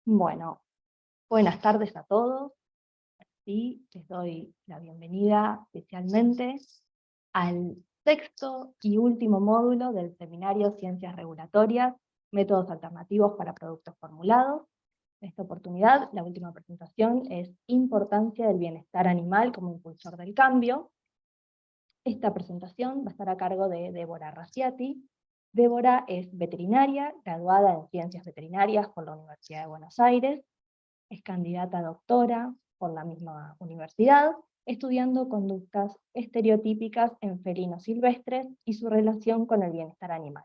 Bueno, buenas tardes a todos. Sí, les doy la bienvenida especialmente al sexto y último módulo del seminario Ciencias Regulatorias, Métodos Alternativos para Productos Formulados. En esta oportunidad, la última presentación es Importancia del bienestar animal como impulsor del cambio. Esta presentación va a estar a cargo de Débora Raciati. Débora es veterinaria, graduada en Ciencias Veterinarias por la Universidad de Buenos Aires. Es candidata a doctora por la misma universidad, estudiando conductas estereotípicas en felinos silvestres y su relación con el bienestar animal.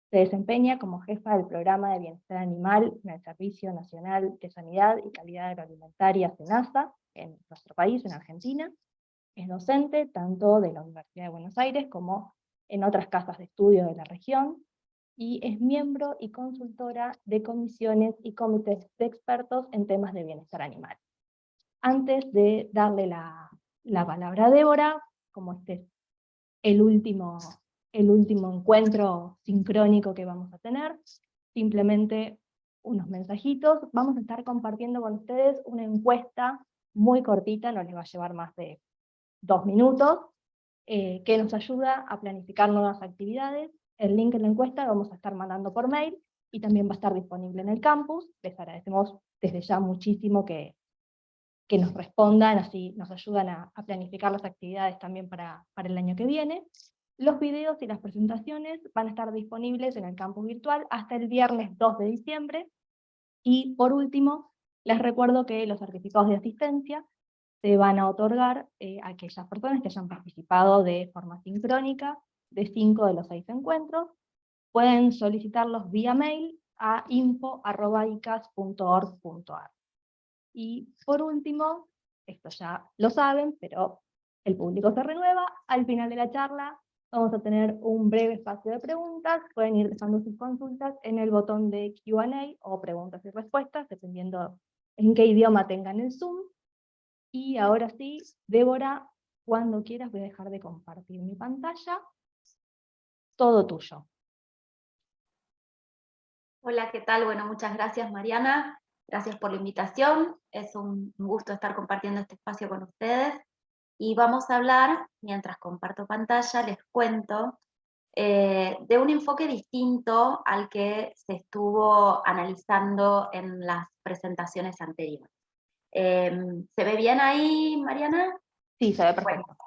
Se desempeña como jefa del programa de bienestar animal en el Servicio Nacional de Sanidad y Calidad Agroalimentaria, SENASA, en nuestro país, en Argentina. Es docente tanto de la Universidad de Buenos Aires como en otras casas de estudio de la región, y es miembro y consultora de comisiones y comités de expertos en temas de bienestar animal. Antes de darle la palabra a Débora, como este es el último encuentro sincrónico que vamos a tener, simplemente unos mensajitos. Vamos a estar compartiendo con ustedes una encuesta muy cortita, no les va a llevar más de 2 minutos, que nos ayuda a planificar nuevas actividades. El link de la encuesta lo vamos a estar mandando por mail y también va a estar disponible en el campus. Les agradecemos desde ya muchísimo que nos respondan, así nos ayudan a planificar las actividades también para el año que viene. Los videos y las presentaciones van a estar disponibles en el campus virtual hasta el viernes 2 de diciembre. Y por último, les recuerdo que los certificados de asistencia se van a otorgar a aquellas personas que hayan participado de forma sincrónica de 5 de los 6 encuentros. Pueden solicitarlos vía mail a info@icas.org.ar. Y por último, esto ya lo saben, pero el público se renueva. Al final de la charla vamos a tener un breve espacio de preguntas. Pueden ir dejando sus consultas en el botón de Q&A o preguntas y respuestas, dependiendo en qué idioma tengan el Zoom. Y ahora sí, Débora, cuando quieras voy a dejar de compartir mi pantalla. Todo tuyo. Hola, ¿qué tal? Bueno, muchas gracias, Mariana. Gracias por la invitación. Es un gusto estar compartiendo este espacio con ustedes. Y vamos a hablar, mientras comparto pantalla, les cuento, de un enfoque distinto al que se estuvo analizando en las presentaciones anteriores. ¿Se ve bien ahí, Mariana? Sí, se ve perfecto. Bueno,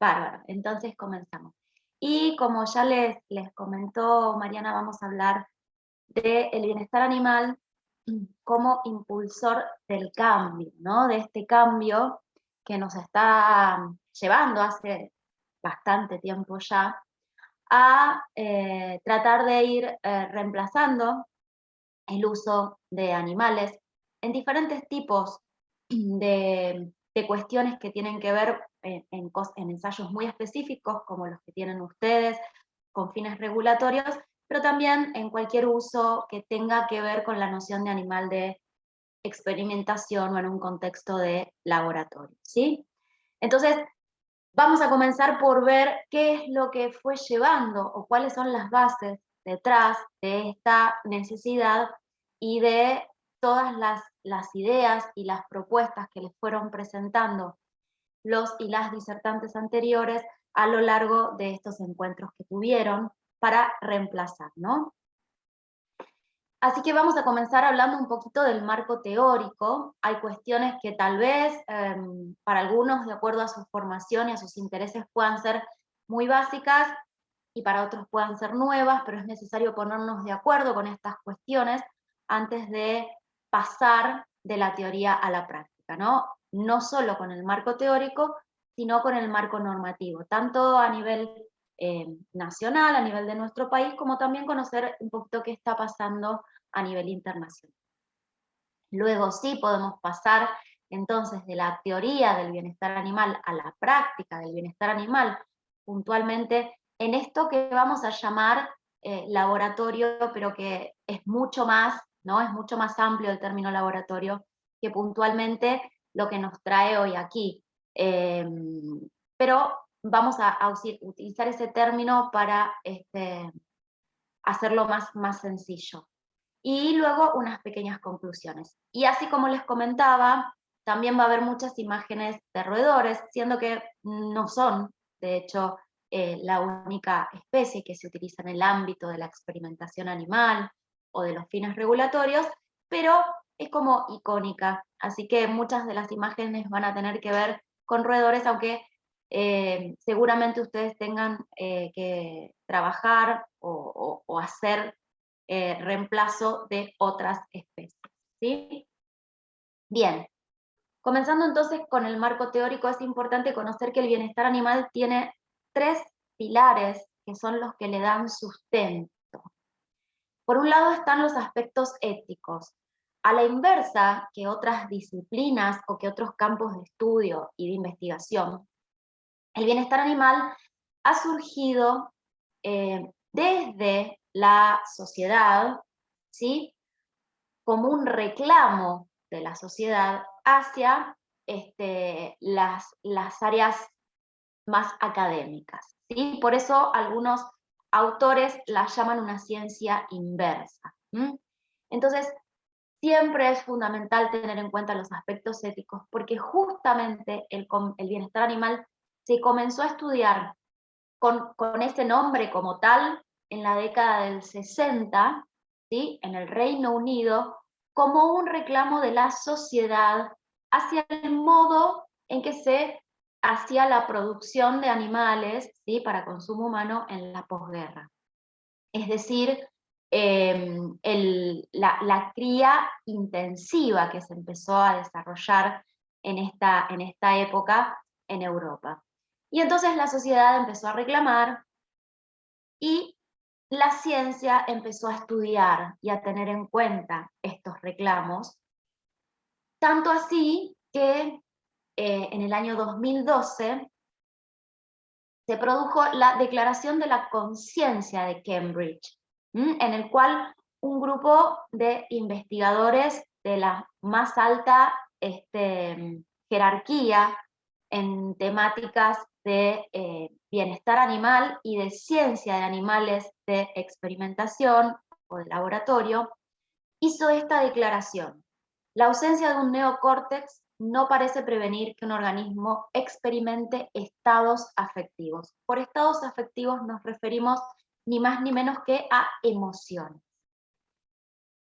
bárbaro. Entonces comenzamos. Y como ya les comentó Mariana, vamos a hablar del bienestar animal como impulsor del cambio, ¿no? De este cambio que nos está llevando hace bastante tiempo ya a tratar de ir reemplazando el uso de animales en diferentes tipos de cuestiones que tienen que ver en ensayos muy específicos, como los que tienen ustedes, con fines regulatorios, pero también en cualquier uso que tenga que ver con la noción de animal de experimentación o en un contexto de laboratorio, ¿sí? Entonces, vamos a comenzar por ver qué es lo que fue llevando o cuáles son las bases detrás de esta necesidad y de todas las ideas y las propuestas que les fueron presentando los y las disertantes anteriores a lo largo de estos encuentros que tuvieron para reemplazar, ¿no? Así que vamos a comenzar hablando un poquito del marco teórico. Hay cuestiones que tal vez para algunos, de acuerdo a su formación y a sus intereses, puedan ser muy básicas y para otros puedan ser nuevas, pero es necesario ponernos de acuerdo con estas cuestiones antes de pasar de la teoría a la práctica, ¿no? No solo con el marco teórico, sino con el marco normativo, tanto a nivel nacional, a nivel de nuestro país, como también conocer un poquito qué está pasando a nivel internacional. Luego sí podemos pasar entonces de la teoría del bienestar animal a la práctica del bienestar animal, puntualmente en esto que vamos a llamar laboratorio, pero que es mucho más, ¿no? Es mucho más amplio el término laboratorio que puntualmente lo que nos trae hoy aquí. Pero vamos a utilizar ese término para hacerlo más sencillo. y luego unas pequeñas conclusiones. Y así como les comentaba, también va a haber muchas imágenes de roedores, siendo que no son, de hecho, la única especie que se utiliza en el ámbito de la experimentación animal o de los fines regulatorios, pero es como icónica, así que muchas de las imágenes van a tener que ver con roedores, aunque seguramente ustedes tengan que trabajar o hacer reemplazo de otras especies, ¿sí? Bien, comenzando entonces con el marco teórico, es importante conocer que el bienestar animal tiene 3 pilares que son los que le dan sustento. Por un lado están los aspectos éticos. A la inversa que otras disciplinas o que otros campos de estudio y de investigación, el bienestar animal ha surgido desde la sociedad, ¿sí? Como un reclamo de la sociedad hacia las áreas más académicas, ¿sí? Por eso algunos autores la llaman una ciencia inversa. Entonces, siempre es fundamental tener en cuenta los aspectos éticos, porque justamente el bienestar animal se comenzó a estudiar con ese nombre como tal en la década del 60, ¿sí? En el Reino Unido, como un reclamo de la sociedad hacia el modo en que se hacía la producción de animales, ¿sí? Para consumo humano en la posguerra. Es decir, la cría intensiva que se empezó a desarrollar en esta época en Europa. Y entonces la sociedad empezó a reclamar y la ciencia empezó a estudiar y a tener en cuenta estos reclamos, tanto así que en el año 2012 se produjo la Declaración de la Conciencia de Cambridge, en el cual un grupo de investigadores de la más alta jerarquía en temáticas de bienestar animal y de ciencia de animales de experimentación o de laboratorio, hizo esta declaración. La ausencia de un neocórtex no parece prevenir que un organismo experimente estados afectivos. Por estados afectivos nos referimos ni más ni menos que a emociones.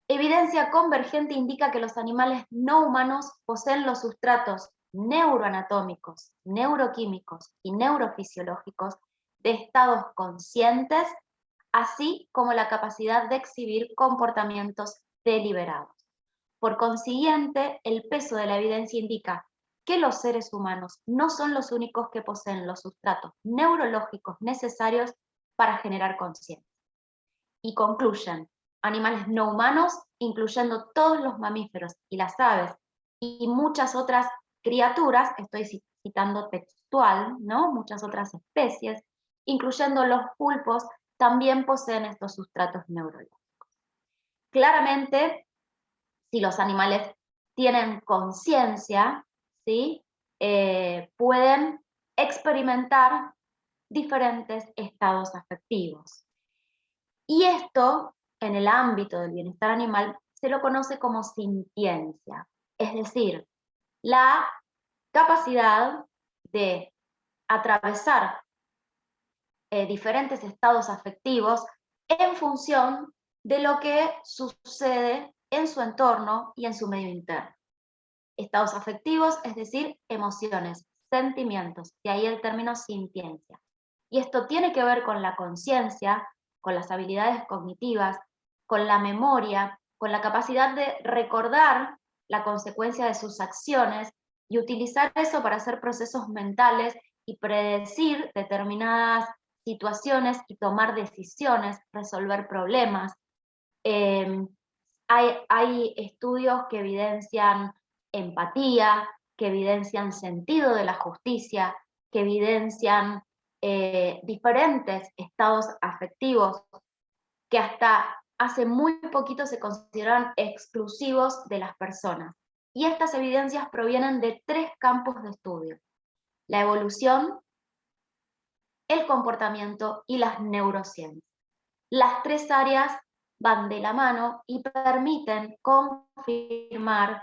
Evidencia convergente indica que los animales no humanos poseen los sustratos neuroanatómicos, neuroquímicos y neurofisiológicos de estados conscientes, así como la capacidad de exhibir comportamientos deliberados. Por consiguiente, el peso de la evidencia indica que los seres humanos no son los únicos que poseen los sustratos neurológicos necesarios para generar conciencia. Y concluyen, animales no humanos, incluyendo todos los mamíferos y las aves y muchas otras criaturas, estoy citando textual, ¿no? Muchas otras especies, incluyendo los pulpos, también poseen estos sustratos neurológicos. Claramente, si los animales tienen conciencia, ¿sí? Pueden experimentar diferentes estados afectivos. Y esto, en el ámbito del bienestar animal, se lo conoce como sintiencia, es decir, la capacidad de atravesar diferentes estados afectivos en función de lo que sucede en su entorno y en su medio interno. Estados afectivos, es decir, emociones, sentimientos, de ahí el término sintiencia. Y esto tiene que ver con la conciencia, con las habilidades cognitivas, con la memoria, con la capacidad de recordar la consecuencia de sus acciones y utilizar eso para hacer procesos mentales y predecir determinadas situaciones y tomar decisiones, resolver problemas. Hay estudios que evidencian empatía, que evidencian sentido de la justicia, que evidencian diferentes estados afectivos que hasta hace muy poquito se consideran exclusivos de las personas. Y estas evidencias provienen de 3 campos de estudio: la evolución, el comportamiento y las neurociencias. Las 3 áreas van de la mano y permiten confirmar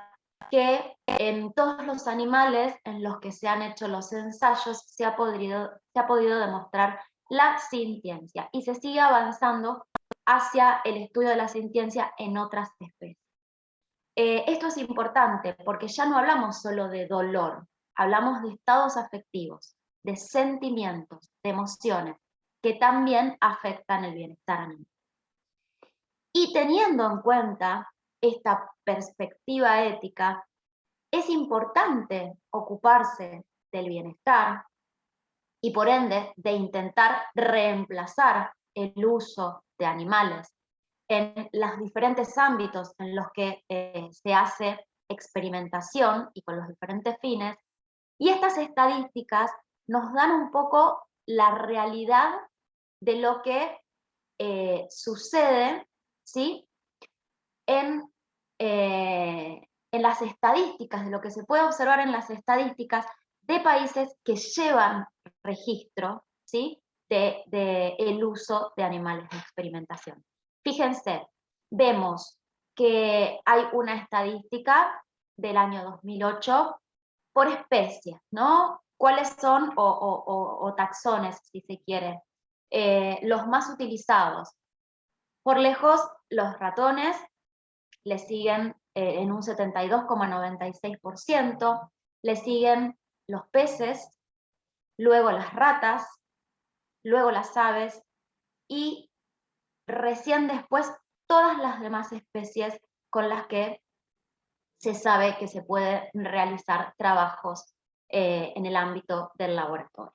que en todos los animales en los que se han hecho los ensayos se ha podido demostrar la sintiencia, y se sigue avanzando hacia el estudio de la sintiencia en otras especies. Esto es importante porque ya no hablamos solo de dolor, hablamos de estados afectivos, de sentimientos, de emociones, que también afectan el bienestar animal. Y teniendo en cuenta esta perspectiva ética, es importante ocuparse del bienestar y por ende de intentar reemplazar el uso de animales en los diferentes ámbitos en los que se hace experimentación y con los diferentes fines. Y estas estadísticas nos dan un poco la realidad de lo que sucede, ¿sí?, en las estadísticas, de lo que se puede observar en las estadísticas de países que llevan registro, ¿sí?, de el uso de animales de experimentación. Fíjense, vemos que hay una estadística del año 2008 por especies, ¿no? ¿Cuáles son, o taxones, si se quiere, los más utilizados? Por lejos, los ratones le siguen en un 72,96%, le siguen los peces, luego las ratas, luego las aves y recién después todas las demás especies con las que se sabe que se pueden realizar trabajos en el ámbito del laboratorio.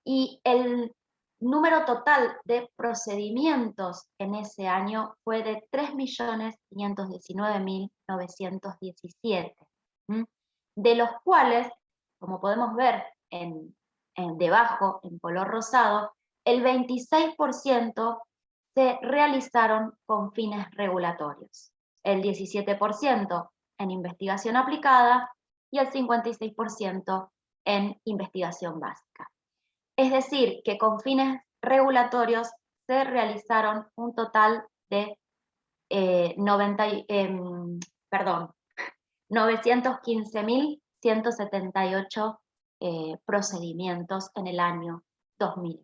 Y el número total de procedimientos en ese año fue de 3.519.917, de los cuales, como podemos ver debajo, en color rosado, el 26% se realizaron con fines regulatorios, el 17% en investigación aplicada y el 56% en investigación básica. Es decir, que con fines regulatorios se realizaron un total de 915.178 procedimientos en el año 2008.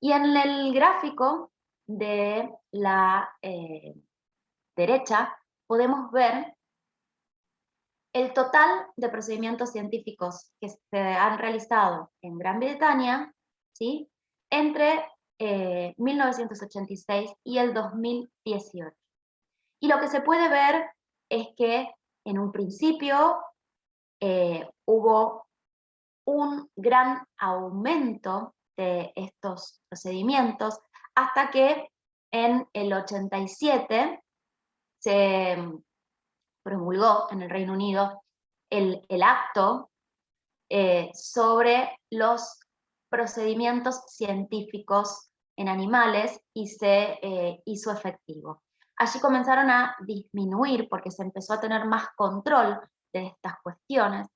Y en el gráfico de la derecha podemos ver el total de procedimientos científicos que se han realizado en Gran Bretaña, ¿sí?, entre 1986 y el 2018. Y lo que se puede ver es que en un principio hubo un gran aumento de estos procedimientos hasta que en el 87 se promulgó en el Reino Unido el acto sobre los procedimientos científicos en animales y se hizo efectivo. Allí comenzaron a disminuir porque se empezó a tener más control de estas cuestiones,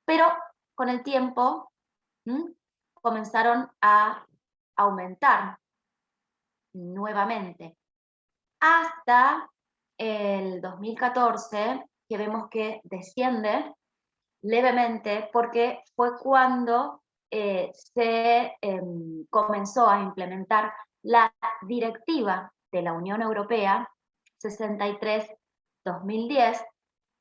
pero con el tiempo comenzaron a aumentar nuevamente hasta el 2014, que vemos que desciende levemente porque fue cuando se comenzó a implementar la directiva de la Unión Europea 63/2010,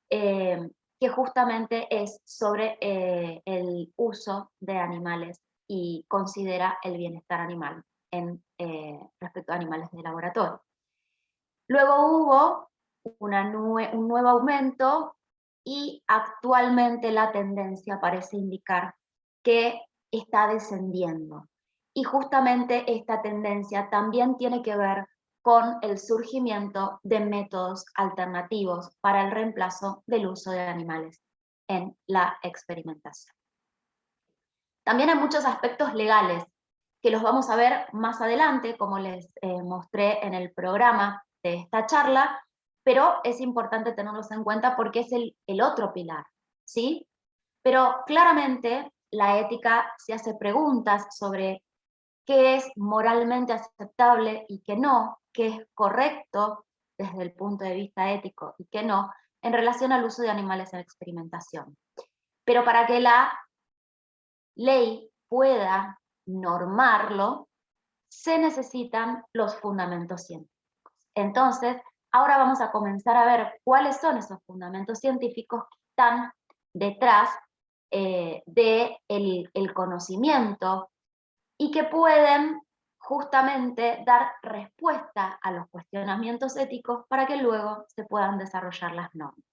que justamente es sobre el uso de animales y considera el bienestar animal respecto a animales de laboratorio. Luego hubo un nuevo aumento y actualmente la tendencia parece indicar que está descendiendo. Y justamente esta tendencia también tiene que ver con el surgimiento de métodos alternativos para el reemplazo del uso de animales en la experimentación. También hay muchos aspectos legales que los vamos a ver más adelante, como les mostré en el programa de esta charla, pero es importante tenerlos en cuenta porque es el otro pilar, ¿sí? Pero claramente la ética se hace preguntas sobre qué es moralmente aceptable y qué no, qué es correcto desde el punto de vista ético y qué no, en relación al uso de animales en experimentación. Pero para que la ley pueda normarlo, se necesitan los fundamentos científicos. Entonces, ahora vamos a comenzar a ver cuáles son esos fundamentos científicos que están detrás del conocimiento y que pueden justamente dar respuesta a los cuestionamientos éticos para que luego se puedan desarrollar las normas.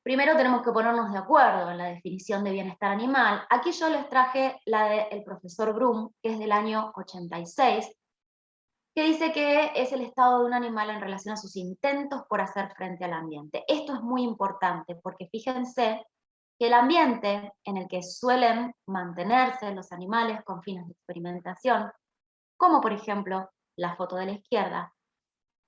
Primero tenemos que ponernos de acuerdo en la definición de bienestar animal. Aquí yo les traje la del profesor Brum, que es del año 86, que dice que es el estado de un animal en relación a sus intentos por hacer frente al ambiente. Esto es muy importante porque fíjense que el ambiente en el que suelen mantenerse los animales con fines de experimentación, como por ejemplo la foto de la izquierda,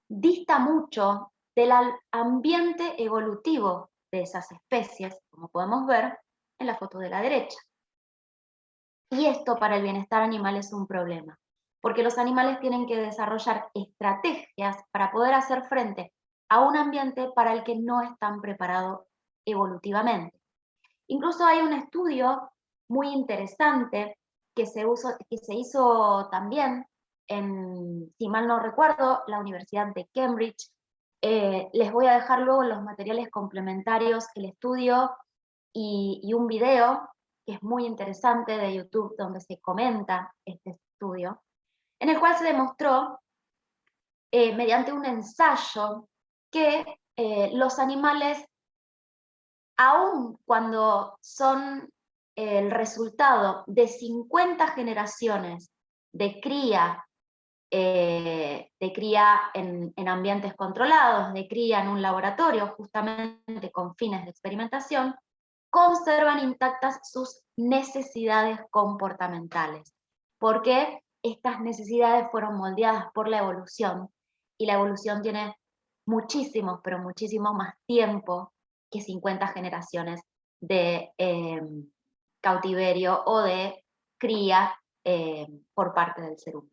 dista mucho del ambiente evolutivo de esas especies, como podemos ver en la foto de la derecha. Y esto para el bienestar animal es un problema, porque los animales tienen que desarrollar estrategias para poder hacer frente a un ambiente para el que no están preparados evolutivamente. Incluso hay un estudio muy interesante que se hizo también en, si mal no recuerdo, la Universidad de Cambridge. Les voy a dejar luego en los materiales complementarios el estudio y un video que es muy interesante de YouTube donde se comenta este estudio, en el cual se demostró mediante un ensayo que los animales, aun cuando son el resultado de 50 generaciones de cría en ambientes controlados, de cría en un laboratorio, justamente con fines de experimentación, conservan intactas sus necesidades comportamentales, porque estas necesidades fueron moldeadas por la evolución, y la evolución tiene muchísimo, pero muchísimo más tiempo que 50 generaciones de cautiverio o de cría por parte del ser humano.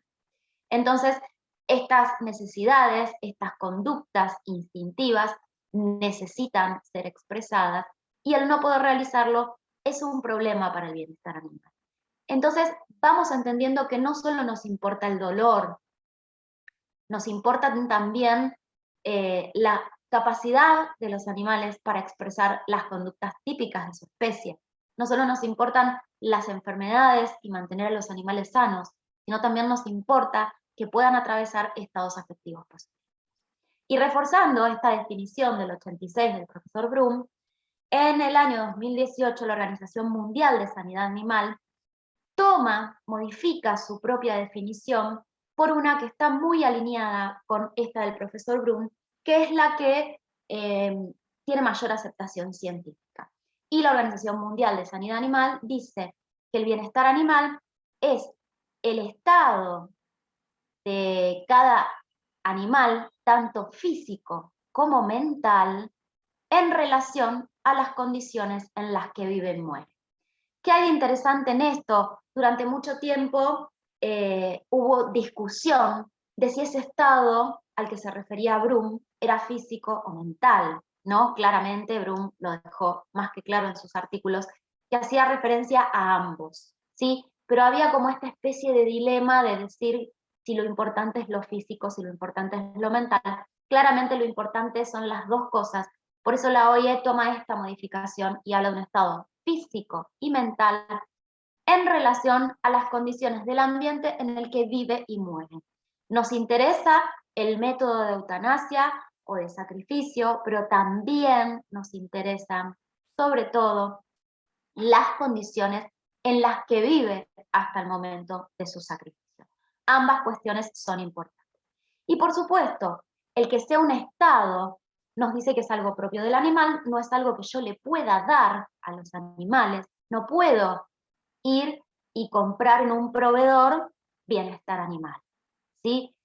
Entonces, estas necesidades, estas conductas instintivas necesitan ser expresadas y el no poder realizarlo es un problema para el bienestar animal. Entonces, vamos entendiendo que no solo nos importa el dolor, nos importa también la capacidad de los animales para expresar las conductas típicas de su especie. No solo nos importan las enfermedades y mantener a los animales sanos, sino también nos importa que puedan atravesar estados afectivos positivos. Y reforzando esta definición del 86 del profesor Brum, en el año 2018 la Organización Mundial de Sanidad Animal modifica su propia definición por una que está muy alineada con esta del profesor Brum, que es la que tiene mayor aceptación científica. Y la Organización Mundial de Sanidad Animal dice que el bienestar animal es el estado de cada animal, tanto físico como mental, en relación a las condiciones en las que vive y muere. ¿Qué hay de interesante en esto? Durante mucho tiempo hubo discusión de si ese estado al que se refería Brum era físico o mental, ¿no? Claramente Brum lo dejó más que claro en sus artículos, que hacía referencia a ambos, ¿sí? Pero había como esta especie de dilema de decir si lo importante es lo físico, si lo importante es lo mental. Claramente lo importante son las dos cosas. Por eso la OIE toma esta modificación y habla de un estado físico y mental en relación a las condiciones del ambiente en el que vive y muere. Nos interesa el método de eutanasia o de sacrificio, pero también nos interesan, sobre todo, las condiciones en las que vive hasta el momento de su sacrificio. Ambas cuestiones son importantes. Y por supuesto, el que sea un estado nos dice que es algo propio del animal, no es algo que yo le pueda dar a los animales. No puedo ir y comprar en un proveedor bienestar animal, ¿sí?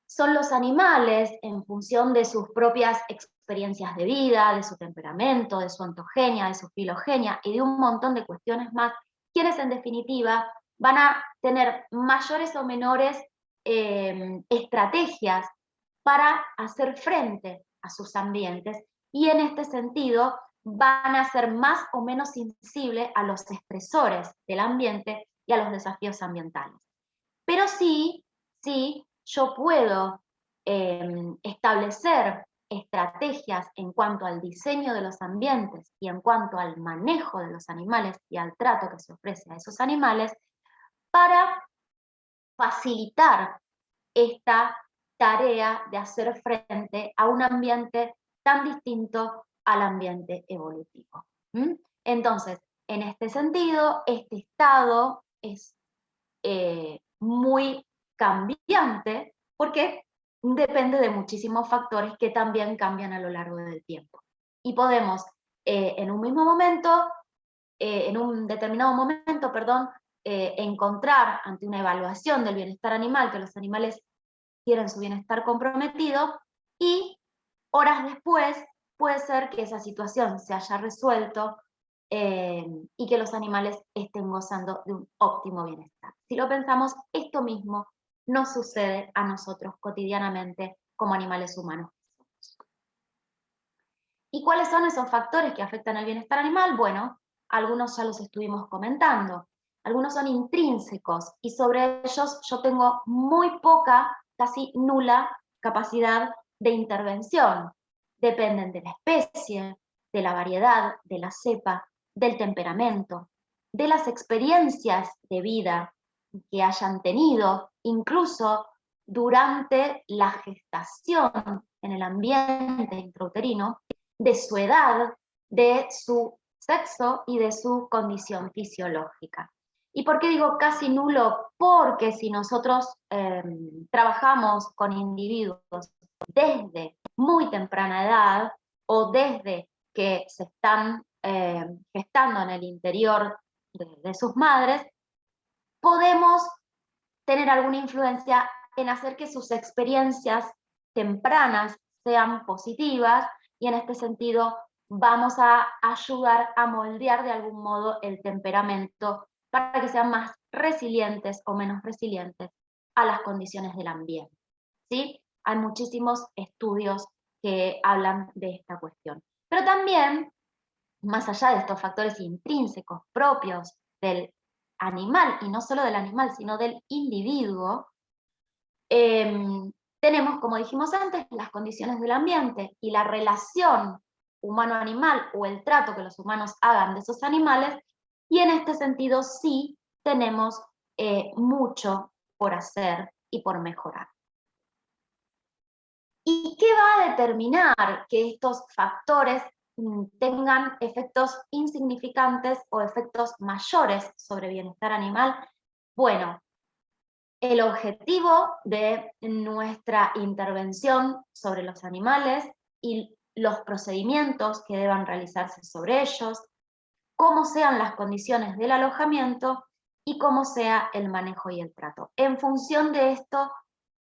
Son los animales, en función de sus propias experiencias de vida, de su temperamento, de su ontogenia, de su filogenia y de un montón de cuestiones más, quienes en definitiva van a tener mayores o menores estrategias para hacer frente a sus ambientes, y en este sentido van a ser más o menos sensibles a los estresores del ambiente y a los desafíos ambientales. Pero sí, yo puedo establecer estrategias en cuanto al diseño de los ambientes y en cuanto al manejo de los animales y al trato que se ofrece a esos animales para facilitar esta tarea de hacer frente a un ambiente tan distinto al ambiente evolutivo. Entonces, en este sentido, este estado es muy cambiante porque depende de muchísimos factores que también cambian a lo largo del tiempo. Y podemos en un mismo momento, en un determinado momento, perdón, encontrar ante una evaluación del bienestar animal que los animales tienen su bienestar comprometido, y horas después puede ser que esa situación se haya resuelto y que los animales estén gozando de un óptimo bienestar. Si lo pensamos, esto mismo nos sucede a nosotros cotidianamente como animales humanos. ¿Y cuáles son esos factores que afectan al bienestar animal? Bueno, algunos ya los estuvimos comentando. Algunos son intrínsecos y sobre ellos yo tengo muy poca, casi nula capacidad de intervención. Dependen de la especie, de la variedad, de la cepa, del temperamento, de las experiencias de vida que hayan tenido, incluso durante la gestación en el ambiente intrauterino, de su edad, de su sexo y de su condición fisiológica. ¿Y por qué digo casi nulo? Porque si nosotros trabajamos con individuos desde muy temprana edad o desde que se están gestando en el interior de sus madres, podemos tener alguna influencia en hacer que sus experiencias tempranas sean positivas, y en este sentido vamos a ayudar a moldear de algún modo el temperamento para que sean más resilientes o menos resilientes a las condiciones del ambiente. ¿Sí? Hay muchísimos estudios que hablan de esta cuestión. Pero también, más allá de estos factores intrínsecos propios del animal, y no solo del animal, sino del individuo, tenemos, como dijimos antes, las condiciones del ambiente y la relación humano-animal o el trato que los humanos hagan de esos animales, y en este sentido sí tenemos mucho por hacer y por mejorar. ¿Y qué va a determinar que estos factores tengan efectos insignificantes o efectos mayores sobre bienestar animal? Bueno, el objetivo de nuestra intervención sobre los animales y los procedimientos que deban realizarse sobre ellos, cómo sean las condiciones del alojamiento y cómo sea el manejo y el trato. En función de esto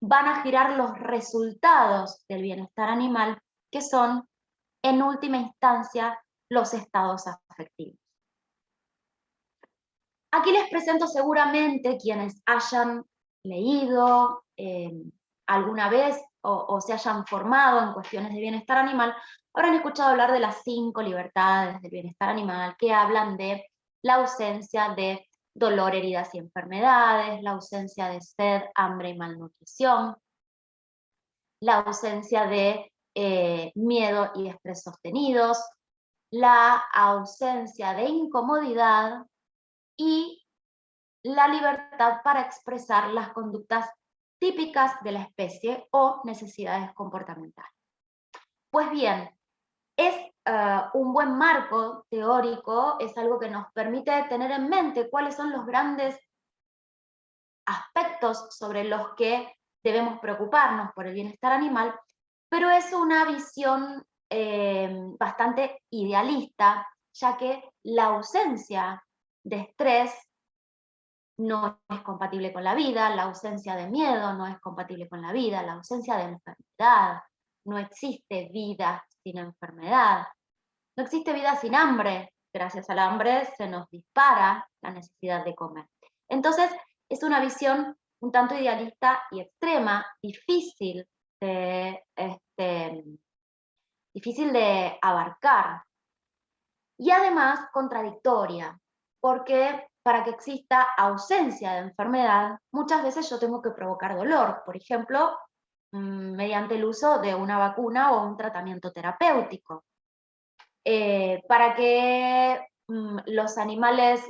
van a girar los resultados del bienestar animal, que son, en última instancia, los estados afectivos. Aquí les presento seguramente quienes hayan leído alguna vez o se hayan formado en cuestiones de bienestar animal, habrán escuchado hablar de las 5 libertades del bienestar animal, que hablan de la ausencia de dolor, heridas y enfermedades, la ausencia de sed, hambre y malnutrición, la ausencia de miedo y estrés sostenidos, la ausencia de incomodidad y la libertad para expresar las conductas típicas de la especie o necesidades comportamentales. Pues bien, es un buen marco teórico, es algo que nos permite tener en mente cuáles son los grandes aspectos sobre los que debemos preocuparnos por el bienestar animal, pero es una visión bastante idealista, ya que la ausencia de estrés no es compatible con la vida, la ausencia de miedo no es compatible con la vida, la ausencia de enfermedad, no existe vida sin enfermedad, no existe vida sin hambre, gracias al hambre se nos dispara la necesidad de comer. Entonces, es una visión un tanto idealista y extrema, difícil de abarcar. Y además contradictoria, porque para que exista ausencia de enfermedad, muchas veces yo tengo que provocar dolor, por ejemplo, mediante el uso de una vacuna o un tratamiento terapéutico. Para que los animales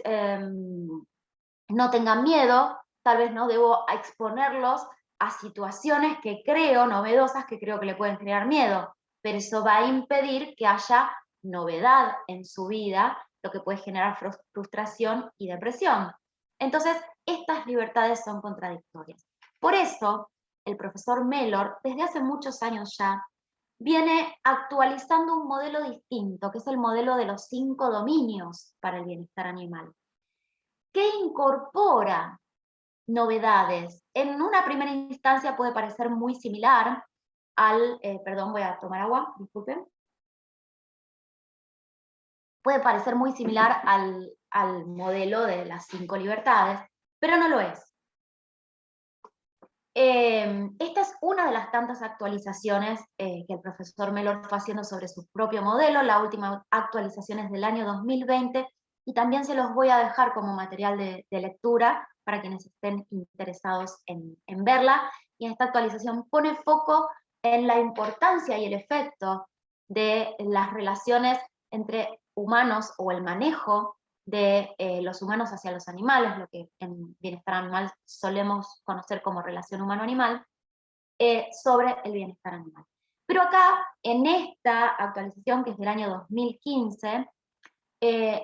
no tengan miedo, tal vez no debo exponerlos a situaciones que creo, novedosas, que creo que le pueden crear miedo, pero eso va a impedir que haya novedad en su vida, lo que puede generar frustración y depresión. Entonces, estas libertades son contradictorias. Por eso, el profesor Mellor, desde hace muchos años ya, viene actualizando un modelo distinto, que es el modelo de los 5 dominios para el bienestar animal, que incorpora novedades. En una primera instancia puede parecer muy similar al, perdón, voy a tomar agua, disculpen. Puede parecer muy similar al modelo de las 5 libertades, pero no lo es. Esta es una de las tantas actualizaciones que el profesor Mellor fue haciendo sobre su propio modelo. La última actualización es del año 2020 y también se los voy a dejar como material de lectura para quienes estén interesados en verla. Y esta actualización pone foco en la importancia y el efecto de las relaciones entre humanos o el manejo de los humanos hacia los animales, lo que en bienestar animal solemos conocer como relación humano-animal, sobre el bienestar animal. Pero acá, en esta actualización, que es del año 2015,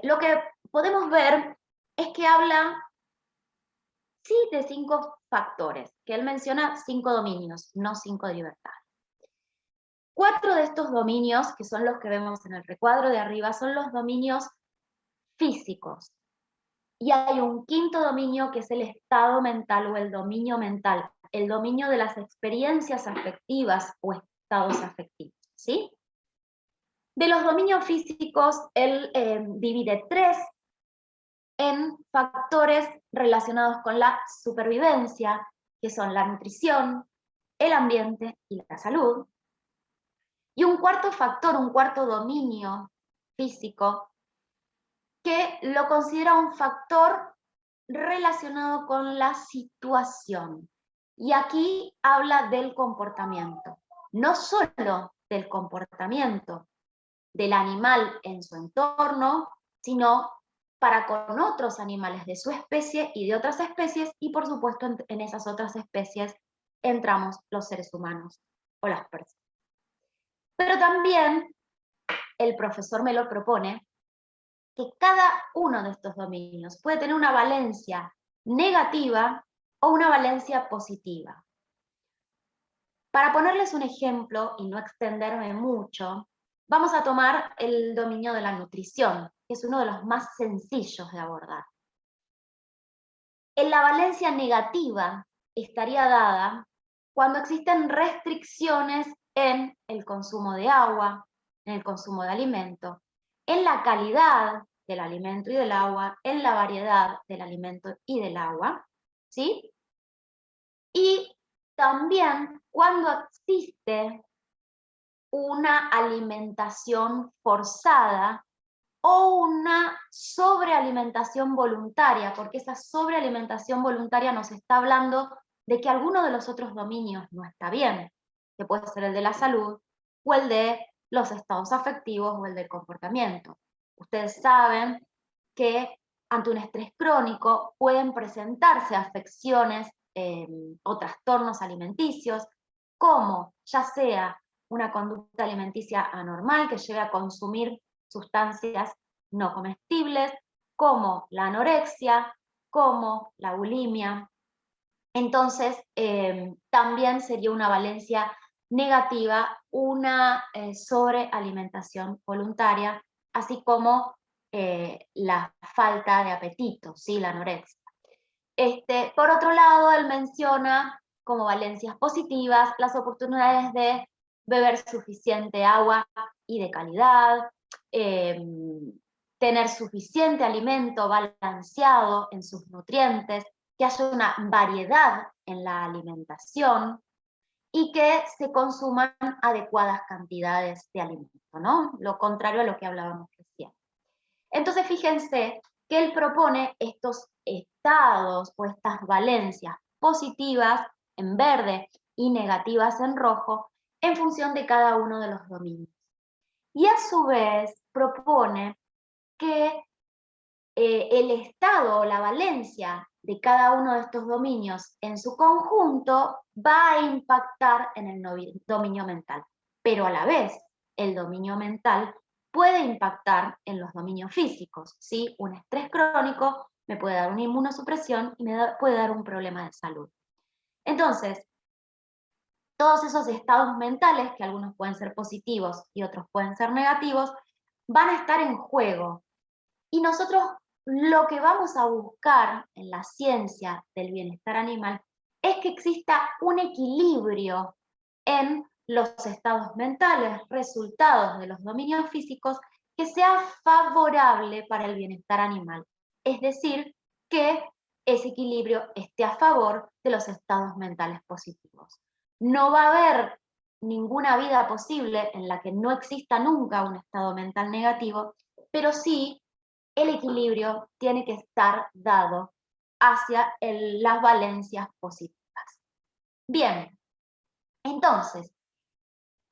lo que podemos ver es que habla, sí, de 5 factores, que él menciona 5 dominios, no 5 libertades. 4 de estos dominios, que son los que vemos en el recuadro de arriba, son los dominios físicos. Y hay un 5.º dominio que es el estado mental o el dominio mental, el dominio de las experiencias afectivas o estados afectivos, ¿sí? De los dominios físicos, él divide 3 en factores relacionados con la supervivencia, que son la nutrición, el ambiente y la salud. Y un cuarto factor, un cuarto dominio físico, que lo considera un factor relacionado con la situación. Y aquí habla del comportamiento, no solo del comportamiento del animal en su entorno, sino para con otros animales de su especie y de otras especies, y por supuesto en esas otras especies entramos los seres humanos o las personas. Pero también el profesor Mellor propone que cada uno de estos dominios puede tener una valencia negativa o una valencia positiva. Para ponerles un ejemplo y no extenderme mucho, vamos a tomar el dominio de la nutrición, que es uno de los más sencillos de abordar. En la valencia negativa estaría dada cuando existen restricciones en el consumo de agua, en el consumo de alimento, en la calidad del alimento y del agua, en la variedad del alimento y del agua, ¿sí? Y también cuando existe una alimentación forzada o una sobrealimentación voluntaria, porque esa sobrealimentación voluntaria nos está hablando de que alguno de los otros dominios no está bien, que puede ser el de la salud o el de los estados afectivos o el del comportamiento. Ustedes saben que ante un estrés crónico pueden presentarse afecciones o trastornos alimenticios, como ya sea una conducta alimenticia anormal que lleve a consumir sustancias no comestibles, como la anorexia, como la bulimia. Entonces, también sería una valencia negativa, una sobrealimentación voluntaria, así como la falta de apetito, ¿sí? La anorexia. Por otro lado, él menciona como valencias positivas las oportunidades de beber suficiente agua y de calidad, tener suficiente alimento balanceado en sus nutrientes, que haya una variedad en la alimentación y que se consuman adecuadas cantidades de alimento, ¿no? Lo contrario a lo que hablábamos recién. Entonces, fíjense que él propone estos estados o estas valencias positivas en verde y negativas en rojo en función de cada uno de los dominios. Y a su vez propone que el estado o la valencia de cada uno de estos dominios en su conjunto va a impactar en el dominio mental, pero a la vez el dominio mental puede impactar en los dominios físicos, ¿sí? Un estrés crónico me puede dar una inmunosupresión y me puede dar un problema de salud. Entonces, todos esos estados mentales, que algunos pueden ser positivos y otros pueden ser negativos, van a estar en juego. Y nosotros lo que vamos a buscar en la ciencia del bienestar animal es que exista un equilibrio en los estados mentales, resultados de los dominios físicos, que sea favorable para el bienestar animal. Es decir, que ese equilibrio esté a favor de los estados mentales positivos. No va a haber ninguna vida posible en la que no exista nunca un estado mental negativo, pero sí el equilibrio tiene que estar dado hacia las valencias positivas. Bien, entonces,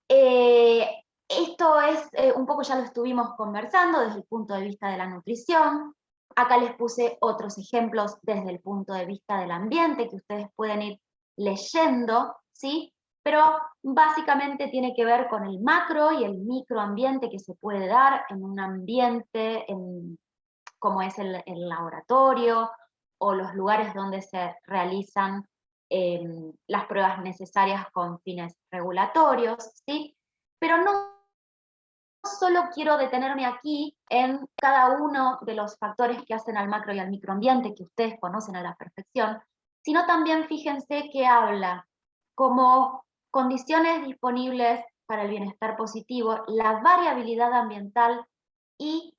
esto es un poco, ya lo estuvimos conversando desde el punto de vista de la nutrición. Acá les puse otros ejemplos desde el punto de vista del ambiente que ustedes pueden ir leyendo, ¿sí? Pero básicamente tiene que ver con el macro y el microambiente que se puede dar en un ambiente como es el laboratorio o los lugares donde se realizan las pruebas necesarias con fines regulatorios, ¿sí? Pero no solo quiero detenerme aquí en cada uno de los factores que hacen al macro y al microambiente, que ustedes conocen a la perfección, sino también fíjense que habla como condiciones disponibles para el bienestar positivo, la variabilidad ambiental y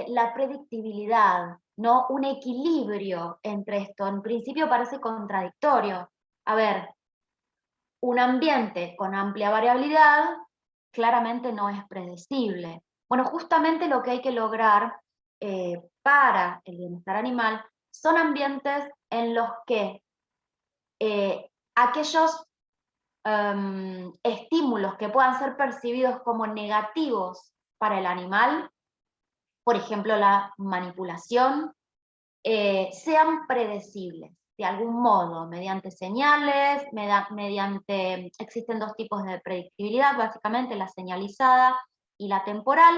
la predictibilidad, ¿no? Un equilibrio entre esto. En principio parece contradictorio. A ver, un ambiente con amplia variabilidad claramente no es predecible. Bueno, justamente lo que hay que lograr para el bienestar animal son ambientes en los que aquellos estímulos que puedan ser percibidos como negativos para el animal, por ejemplo la manipulación, sean predecibles de algún modo, mediante señales, existen dos tipos de predictibilidad, básicamente la señalizada y la temporal.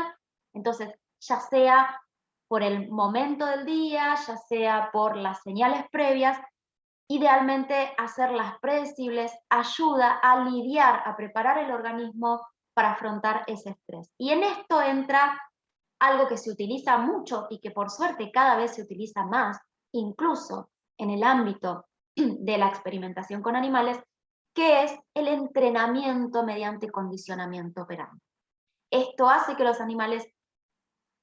Entonces, ya sea por el momento del día, ya sea por las señales previas, idealmente hacerlas predecibles ayuda a lidiar, a preparar el organismo para afrontar ese estrés. Y en esto entra algo que se utiliza mucho y que por suerte cada vez se utiliza más, incluso en el ámbito de la experimentación con animales, que es el entrenamiento mediante condicionamiento operante. Esto hace que los animales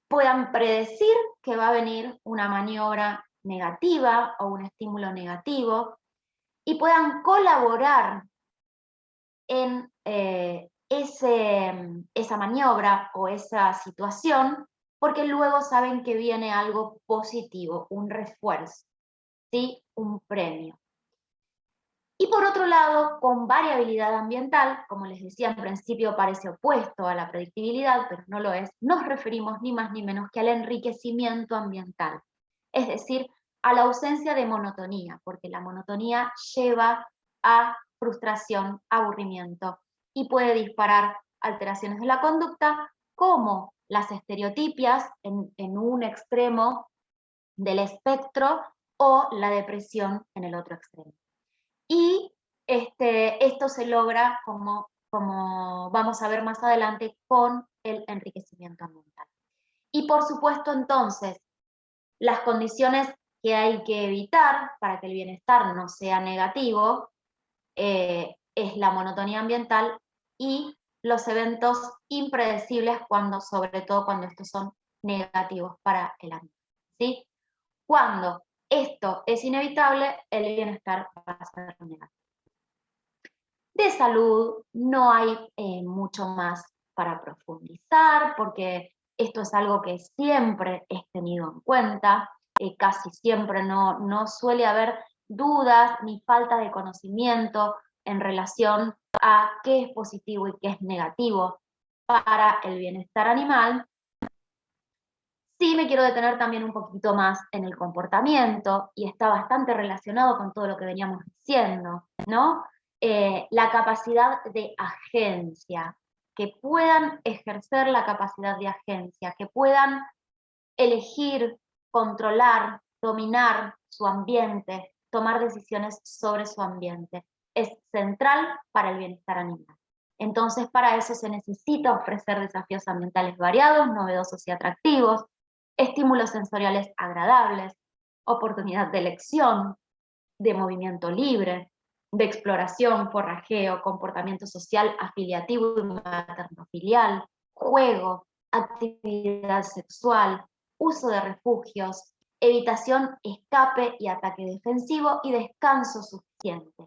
puedan predecir que va a venir una maniobra negativa o un estímulo negativo y puedan colaborar en esa maniobra o esa situación, porque luego saben que viene algo positivo, un refuerzo, ¿sí? Un premio. Y por otro lado, con variabilidad ambiental, como les decía en principio parece opuesto a la predictibilidad, pero no lo es, nos referimos ni más ni menos que al enriquecimiento ambiental, es decir, a la ausencia de monotonía, porque la monotonía lleva a frustración, aburrimiento y puede disparar alteraciones de la conducta como las estereotipias en un extremo del espectro o la depresión en el otro extremo. Y esto se logra, como vamos a ver más adelante, con el enriquecimiento ambiental. Y por supuesto, entonces, las condiciones que hay que evitar para que el bienestar no sea negativo es la monotonía ambiental y los eventos impredecibles, sobre todo cuando estos son negativos para el animal, ¿sí? Cuando esto es inevitable, el bienestar va a ser negativo. De salud no hay mucho más para profundizar, porque esto es algo que siempre es tenido en cuenta, casi siempre no suele haber dudas ni falta de conocimiento en relación a qué es positivo y qué es negativo para el bienestar animal. Sí me quiero detener también un poquito más en el comportamiento, y está bastante relacionado con todo lo que veníamos diciendo, ¿no? La capacidad de agencia, que puedan ejercer la capacidad de agencia, que puedan elegir, controlar, dominar su ambiente, tomar decisiones sobre su ambiente. Es central para el bienestar animal. Entonces, para eso se necesita ofrecer desafíos ambientales variados, novedosos y atractivos, estímulos sensoriales agradables, oportunidad de elección, de movimiento libre, de exploración, forrajeo, comportamiento social afiliativo y maternofilial, juego, actividad sexual, uso de refugios, evitación, escape y ataque defensivo y descanso suficiente.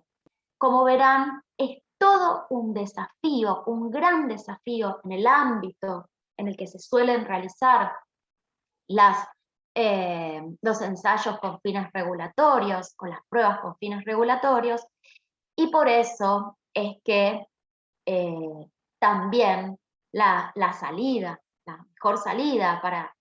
Como verán, es todo un desafío, un gran desafío en el ámbito en el que se suelen realizar los ensayos con fines regulatorios, o las pruebas con fines regulatorios, y por eso es que también la mejor salida para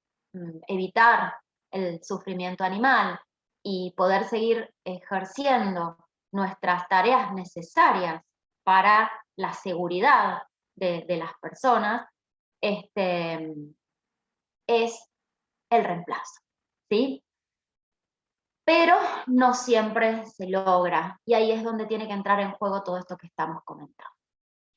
evitar el sufrimiento animal y poder seguir ejerciendo nuestras tareas necesarias para la seguridad de las personas, es el reemplazo, ¿sí? Pero no siempre se logra, y ahí es donde tiene que entrar en juego todo esto que estamos comentando.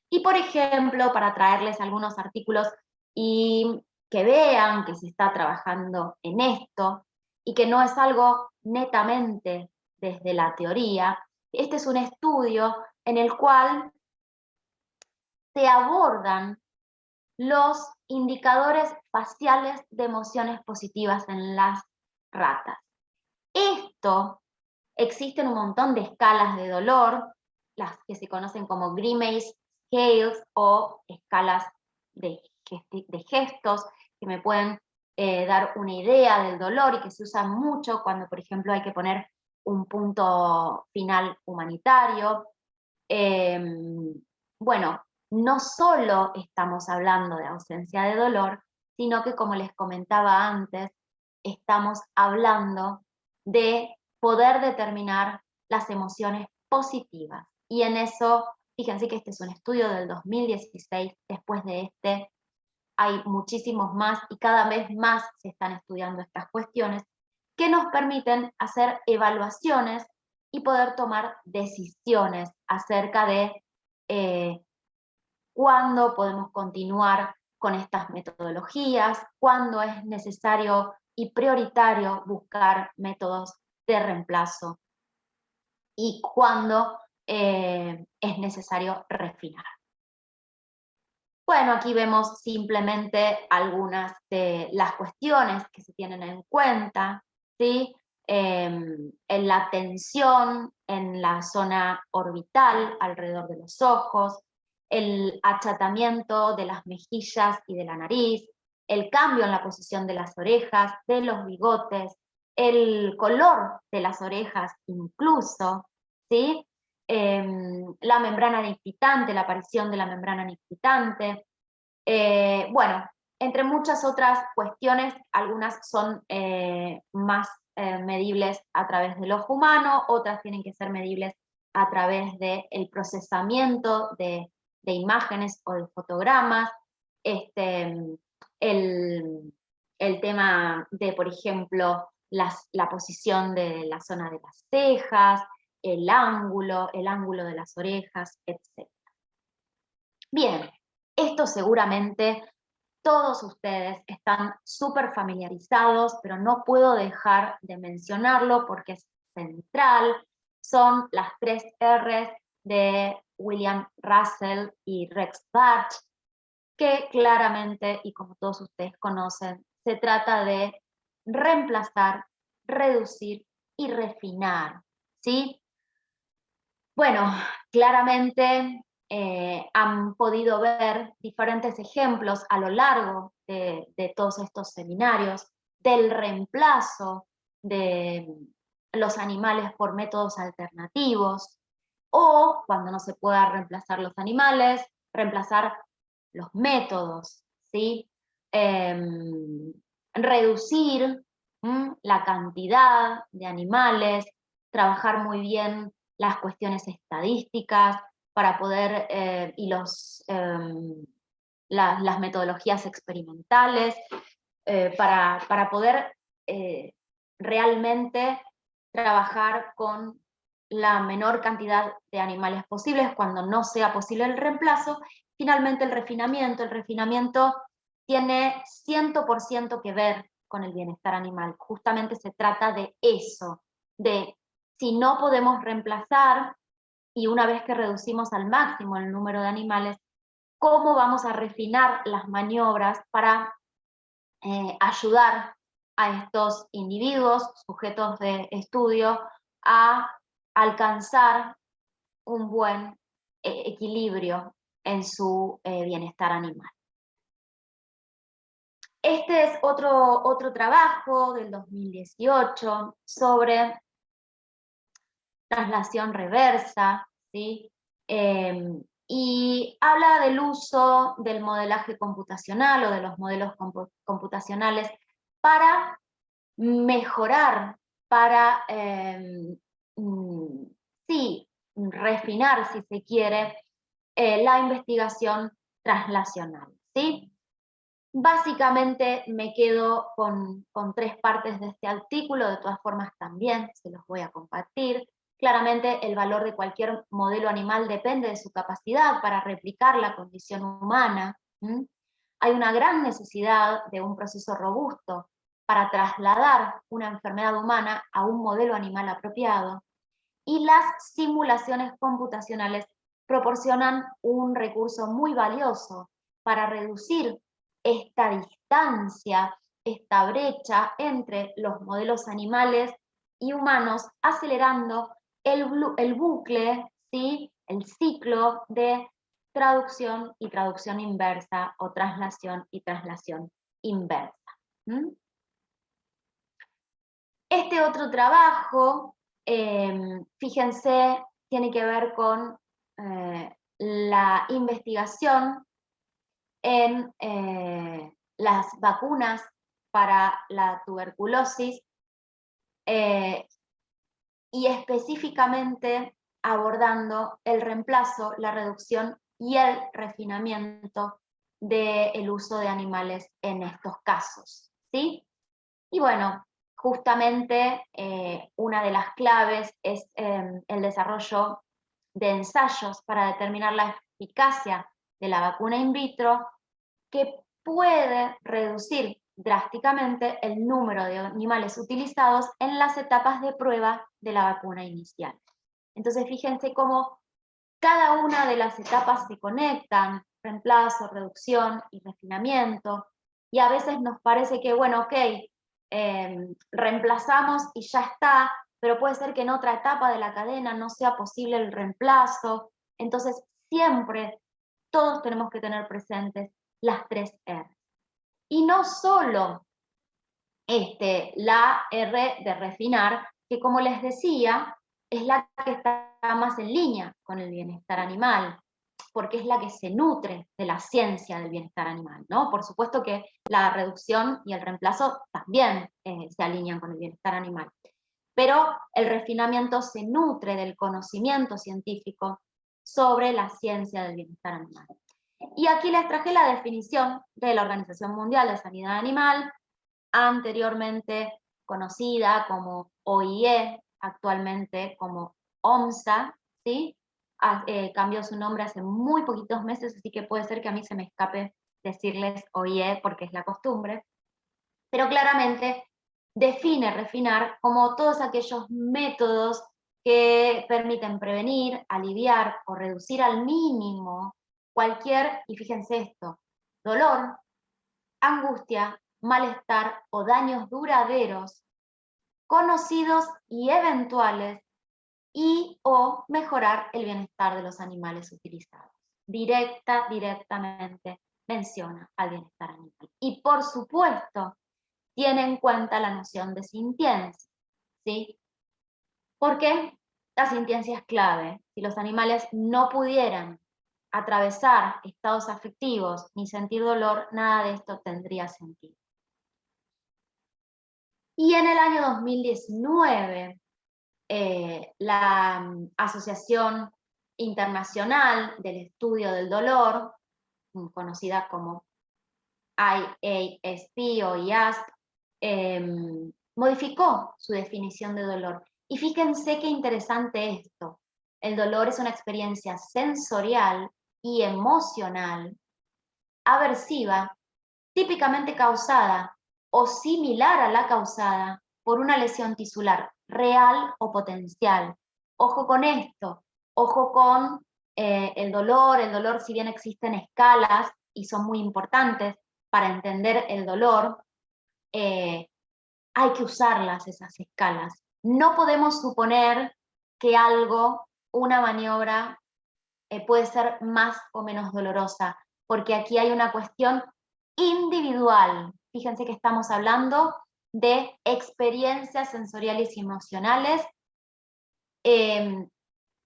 Y por ejemplo, para traerles algunos artículos y que vean que se está trabajando en esto, y que no es algo netamente desde la teoría, este es un estudio en el cual se abordan los indicadores faciales de emociones positivas en las ratas. Esto, existen un montón de escalas de dolor, las que se conocen como Grimace Scales o escalas de gestos, que me pueden dar una idea del dolor y que se usan mucho cuando, por ejemplo, hay que poner un punto final humanitario. Bueno, no solo estamos hablando de ausencia de dolor, sino que, como les comentaba antes, estamos hablando de poder determinar las emociones positivas. Y en eso, fíjense que este es un estudio del 2016, después de este hay muchísimos más y cada vez más se están estudiando estas cuestiones que nos permiten hacer evaluaciones y poder tomar decisiones acerca de cuándo podemos continuar con estas metodologías, cuándo es necesario y prioritario buscar métodos de reemplazo y cuándo es necesario refinar. Bueno, aquí vemos simplemente algunas de las cuestiones que se tienen en cuenta, ¿sí? En la tensión en la zona orbital, alrededor de los ojos, el achatamiento de las mejillas y de la nariz, el cambio en la posición de las orejas, de los bigotes, el color de las orejas incluso, ¿sí? La membrana nictitante, la aparición de la membrana nictitante. Bueno, entre muchas otras cuestiones, algunas son más medibles a través del ojo humano, otras tienen que ser medibles a través del procesamiento de imágenes o de fotogramas. El tema de, por ejemplo, la posición de la zona de las cejas, el ángulo de las orejas, etc. Bien, esto seguramente todos ustedes están súper familiarizados, pero no puedo dejar de mencionarlo porque es central. Son las 3 R's de William Russell y Rex Bach, que claramente, y como todos ustedes conocen, se trata de reemplazar, reducir y refinar, ¿sí? Bueno, claramente han podido ver diferentes ejemplos a lo largo de todos estos seminarios del reemplazo de los animales por métodos alternativos, o cuando no se pueda reemplazar los animales, reemplazar los métodos, ¿sí? Reducir la cantidad de animales, trabajar muy bien las cuestiones estadísticas para poder, y las metodologías experimentales, para poder realmente trabajar con la menor cantidad de animales posibles cuando no sea posible el reemplazo. Finalmente el refinamiento tiene 100% que ver con el bienestar animal. Justamente se trata de eso, de si no podemos reemplazar, y una vez que reducimos al máximo el número de animales, cómo vamos a refinar las maniobras para ayudar a estos individuos, sujetos de estudio, a alcanzar un buen equilibrio en su bienestar animal. Este es otro trabajo del 2018 sobre traslación reversa, ¿sí? Y habla del uso del modelaje computacional o de los modelos computacionales para mejorar, para, sí, refinar, si se quiere, la investigación translacional, ¿sí? Básicamente me quedo con 3 partes de este artículo, de todas formas también se los voy a compartir. Claramente el valor de cualquier modelo animal depende de su capacidad para replicar la condición humana. Hay una gran necesidad de un proceso robusto para trasladar una enfermedad humana a un modelo animal apropiado, y las simulaciones computacionales proporcionan un recurso muy valioso para reducir esta distancia, esta brecha entre los modelos animales y humanos, acelerando el bucle, ¿sí? El ciclo de traducción y traducción inversa, o traslación y traslación inversa. Este otro trabajo, fíjense, tiene que ver con la investigación en las vacunas para la tuberculosis, y específicamente abordando el reemplazo, la reducción y el refinamiento del uso de animales en estos casos, ¿sí? Y bueno, justamente una de las claves es el desarrollo de ensayos para determinar la eficacia de la vacuna in vitro, que puede reducir drásticamente el número de animales utilizados en las etapas de prueba de la vacuna inicial. Entonces fíjense cómo cada una de las etapas se conectan: reemplazo, reducción y refinamiento, y a veces nos parece que, bueno, ok, reemplazamos y ya está, pero puede ser que en otra etapa de la cadena no sea posible el reemplazo. Entonces siempre todos tenemos que tener presentes las 3 R. Y no solo la R de refinar, que como les decía, es la que está más en línea con el bienestar animal, porque es la que se nutre de la ciencia del bienestar animal, ¿no? Por supuesto que la reducción y el reemplazo también se alinean con el bienestar animal, pero el refinamiento se nutre del conocimiento científico sobre la ciencia del bienestar animal. Y aquí les traje la definición de la Organización Mundial de Sanidad Animal, anteriormente conocida como OIE, actualmente como OMSA, ¿sí? Cambió su nombre hace muy poquitos meses, así que puede ser que a mí se me escape decirles OIE porque es la costumbre, pero claramente define refinar como todos aquellos métodos que permiten prevenir, aliviar o reducir al mínimo cualquier, y fíjense esto, dolor, angustia, malestar o daños duraderos, conocidos y eventuales, y o mejorar el bienestar de los animales utilizados. Directamente menciona al bienestar animal. Y por supuesto, tiene en cuenta la noción de sintiencia, ¿sí? Porque la sintiencia es clave. Si los animales no pudieran atravesar estados afectivos ni sentir dolor, nada de esto tendría sentido. Y en el año 2019, la Asociación Internacional del Estudio del Dolor, conocida como IASP o IASP, modificó su definición de dolor. Y fíjense qué interesante esto. El dolor es una experiencia sensorial y emocional, aversiva, típicamente causada o similar a la causada por una lesión tisular real o potencial. Ojo con esto, ojo con el dolor si bien existen escalas y son muy importantes para entender el dolor, hay que usarlas esas escalas. No podemos suponer que algo, una maniobra, puede ser más o menos dolorosa, porque aquí hay una cuestión individual. Fíjense que estamos hablando de experiencias sensoriales y emocionales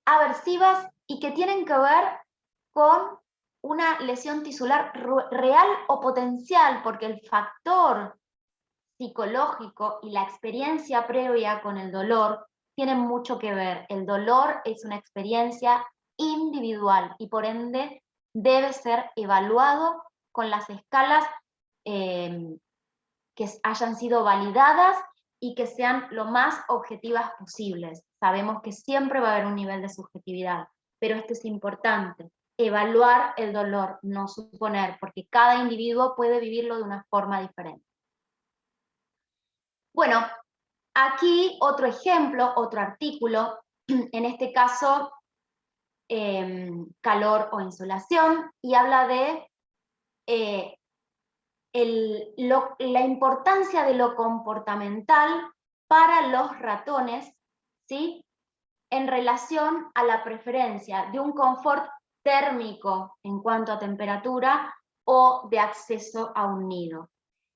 aversivas y que tienen que ver con una lesión tisular real o potencial, porque el factor psicológico y la experiencia previa con el dolor tienen mucho que ver. El dolor es una experiencia individual y por ende debe ser evaluado con las escalas que hayan sido validadas y que sean lo más objetivas posibles. Sabemos que siempre va a haber un nivel de subjetividad, pero esto es importante. Evaluar el dolor, no suponer, porque cada individuo puede vivirlo de una forma diferente. Bueno, aquí otro ejemplo, otro artículo, en este caso calor o insolación, y habla de la importancia de lo comportamental para los ratones, ¿sí? En relación a la preferencia de un confort térmico en cuanto a temperatura o de acceso a un nido.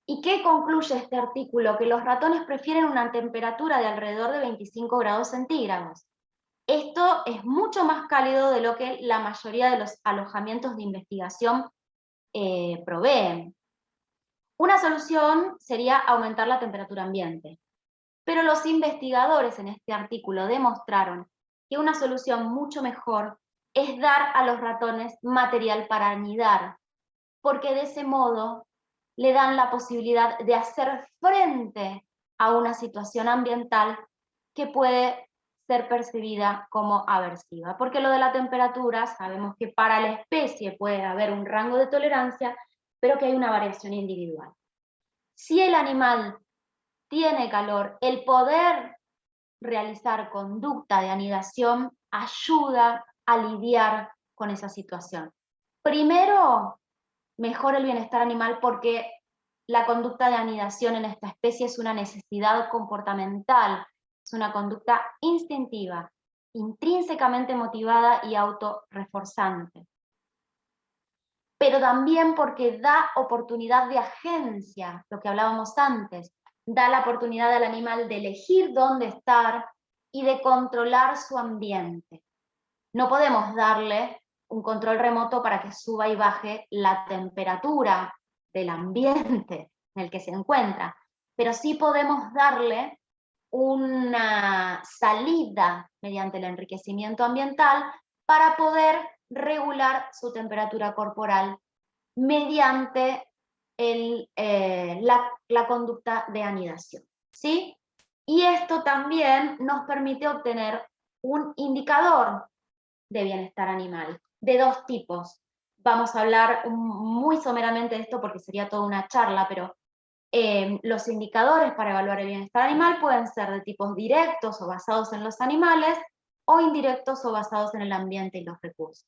¿Y qué concluye este artículo? Que los ratones prefieren una temperatura de alrededor de 25 grados centígrados. Esto es mucho más cálido de lo que la mayoría de los alojamientos de investigación proveen. Una solución sería aumentar la temperatura ambiente, pero los investigadores en este artículo demostraron que una solución mucho mejor es dar a los ratones material para anidar, porque de ese modo le dan la posibilidad de hacer frente a una situación ambiental que puede ser percibida como aversiva. Porque lo de la temperatura, sabemos que para la especie puede haber un rango de tolerancia, pero que hay una variación individual. Si el animal tiene calor, el poder realizar conducta de anidación ayuda a lidiar con esa situación. Primero, mejora el bienestar animal porque la conducta de anidación en esta especie es una necesidad comportamental, es una conducta instintiva, intrínsecamente motivada y autorreforzante. Pero también porque da oportunidad de agencia, lo que hablábamos antes, da la oportunidad al animal de elegir dónde estar y de controlar su ambiente. No podemos darle un control remoto para que suba y baje la temperatura del ambiente en el que se encuentra, pero sí podemos darle una salida mediante el enriquecimiento ambiental para poder regular su temperatura corporal mediante la conducta de anidación, ¿sí? Y esto también nos permite obtener un indicador de bienestar animal, de dos tipos. Vamos a hablar muy someramente de esto porque sería toda una charla, pero los indicadores para evaluar el bienestar animal pueden ser de tipos directos o basados en los animales, o indirectos o basados en el ambiente y los recursos.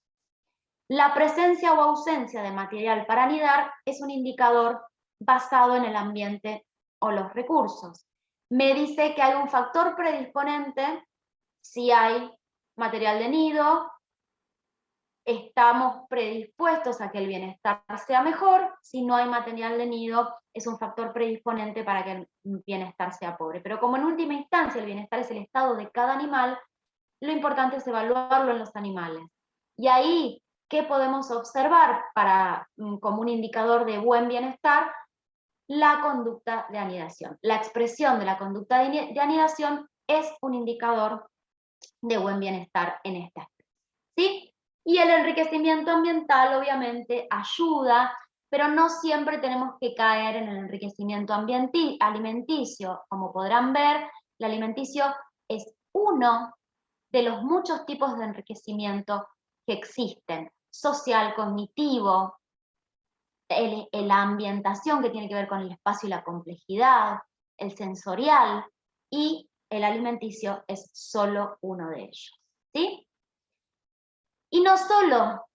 La presencia o ausencia de material para anidar es un indicador basado en el ambiente o los recursos. Me dice que hay un factor predisponente si hay material de nido, estamos predispuestos a que el bienestar sea mejor. Si no hay material de nido, es un factor predisponente para que el bienestar sea pobre. Pero como en última instancia el bienestar es el estado de cada animal, lo importante es evaluarlo en los animales. Y ahí, ¿qué podemos observar como un indicador de buen bienestar? La conducta de anidación. La expresión de la conducta de anidación es un indicador de buen bienestar en esta especie, ¿sí? Y el enriquecimiento ambiental obviamente ayuda, pero no siempre tenemos que caer en el enriquecimiento alimenticio. Como podrán ver, el alimenticio es uno de los muchos tipos de enriquecimiento que existen: social, cognitivo, la ambientación, que tiene que ver con el espacio y la complejidad, el sensorial, y el alimenticio es solo uno de ellos, ¿sí? Y no solo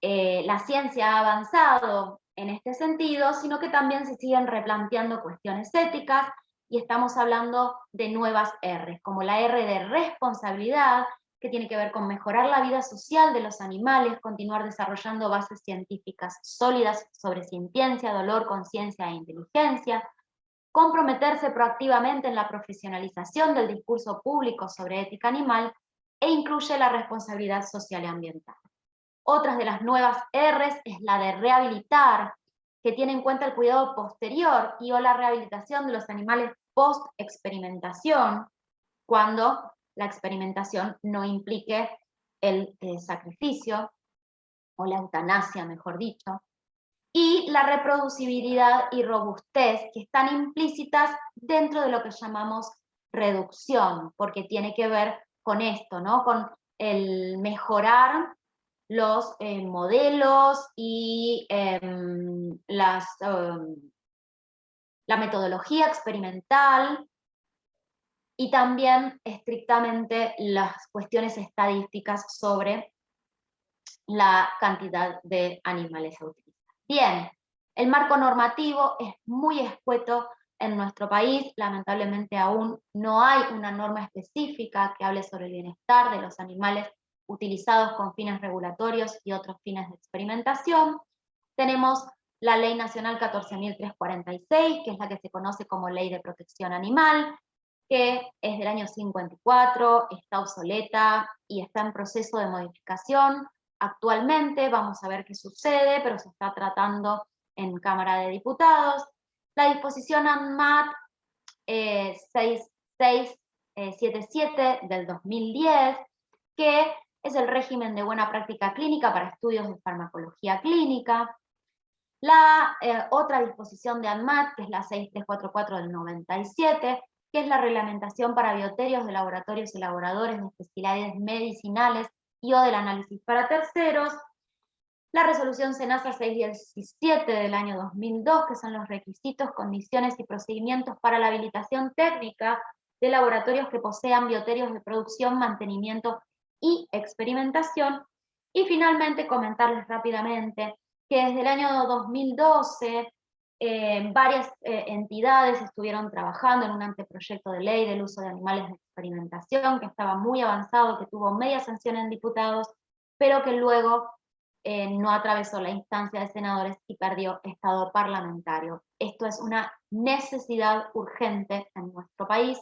la ciencia ha avanzado en este sentido, sino que también se siguen replanteando cuestiones éticas, y estamos hablando de nuevas R's, como la R de responsabilidad, que tiene que ver con mejorar la vida social de los animales, continuar desarrollando bases científicas sólidas sobre sintiencia, dolor, conciencia e inteligencia, comprometerse proactivamente en la profesionalización del discurso público sobre ética animal, e incluye la responsabilidad social y ambiental. Otras de las nuevas R's es la de rehabilitar, que tiene en cuenta el cuidado posterior y o la rehabilitación de los animales post-experimentación, cuando la experimentación no implique el sacrificio o la eutanasia, mejor dicho. Y la reproducibilidad y robustez, que están implícitas dentro de lo que llamamos reducción, porque tiene que ver con esto, ¿no? Con el mejorar los modelos y la metodología experimental, y también estrictamente las cuestiones estadísticas sobre la cantidad de animales a utilizar. Bien, el marco normativo es muy escueto en nuestro país. Lamentablemente aún no hay una norma específica que hable sobre el bienestar de los animales utilizados con fines regulatorios y otros fines de experimentación. Tenemos la Ley Nacional 14.346, que es la que se conoce como Ley de Protección Animal, que es del año 54, está obsoleta y está en proceso de modificación. Actualmente vamos a ver qué sucede, pero se está tratando en Cámara de Diputados. La disposición ANMAT 6677 del 2010, que es el régimen de buena práctica clínica para estudios de farmacología clínica. La otra disposición de ANMAT, que es la 6344 del 97, que es la reglamentación para bioterios de laboratorios y elaboradores de especialidades medicinales y o del análisis para terceros. La resolución SENASA 617 del año 2002, que son los requisitos, condiciones y procedimientos para la habilitación técnica de laboratorios que posean bioterios de producción, mantenimiento y experimentación. Y finalmente comentarles rápidamente que desde el año 2012 varias entidades estuvieron trabajando en un anteproyecto de ley del uso de animales de experimentación, que estaba muy avanzado, que tuvo media sanción en diputados, pero que luego no atravesó la instancia de senadores y perdió estado parlamentario. Esto es una necesidad urgente en nuestro país,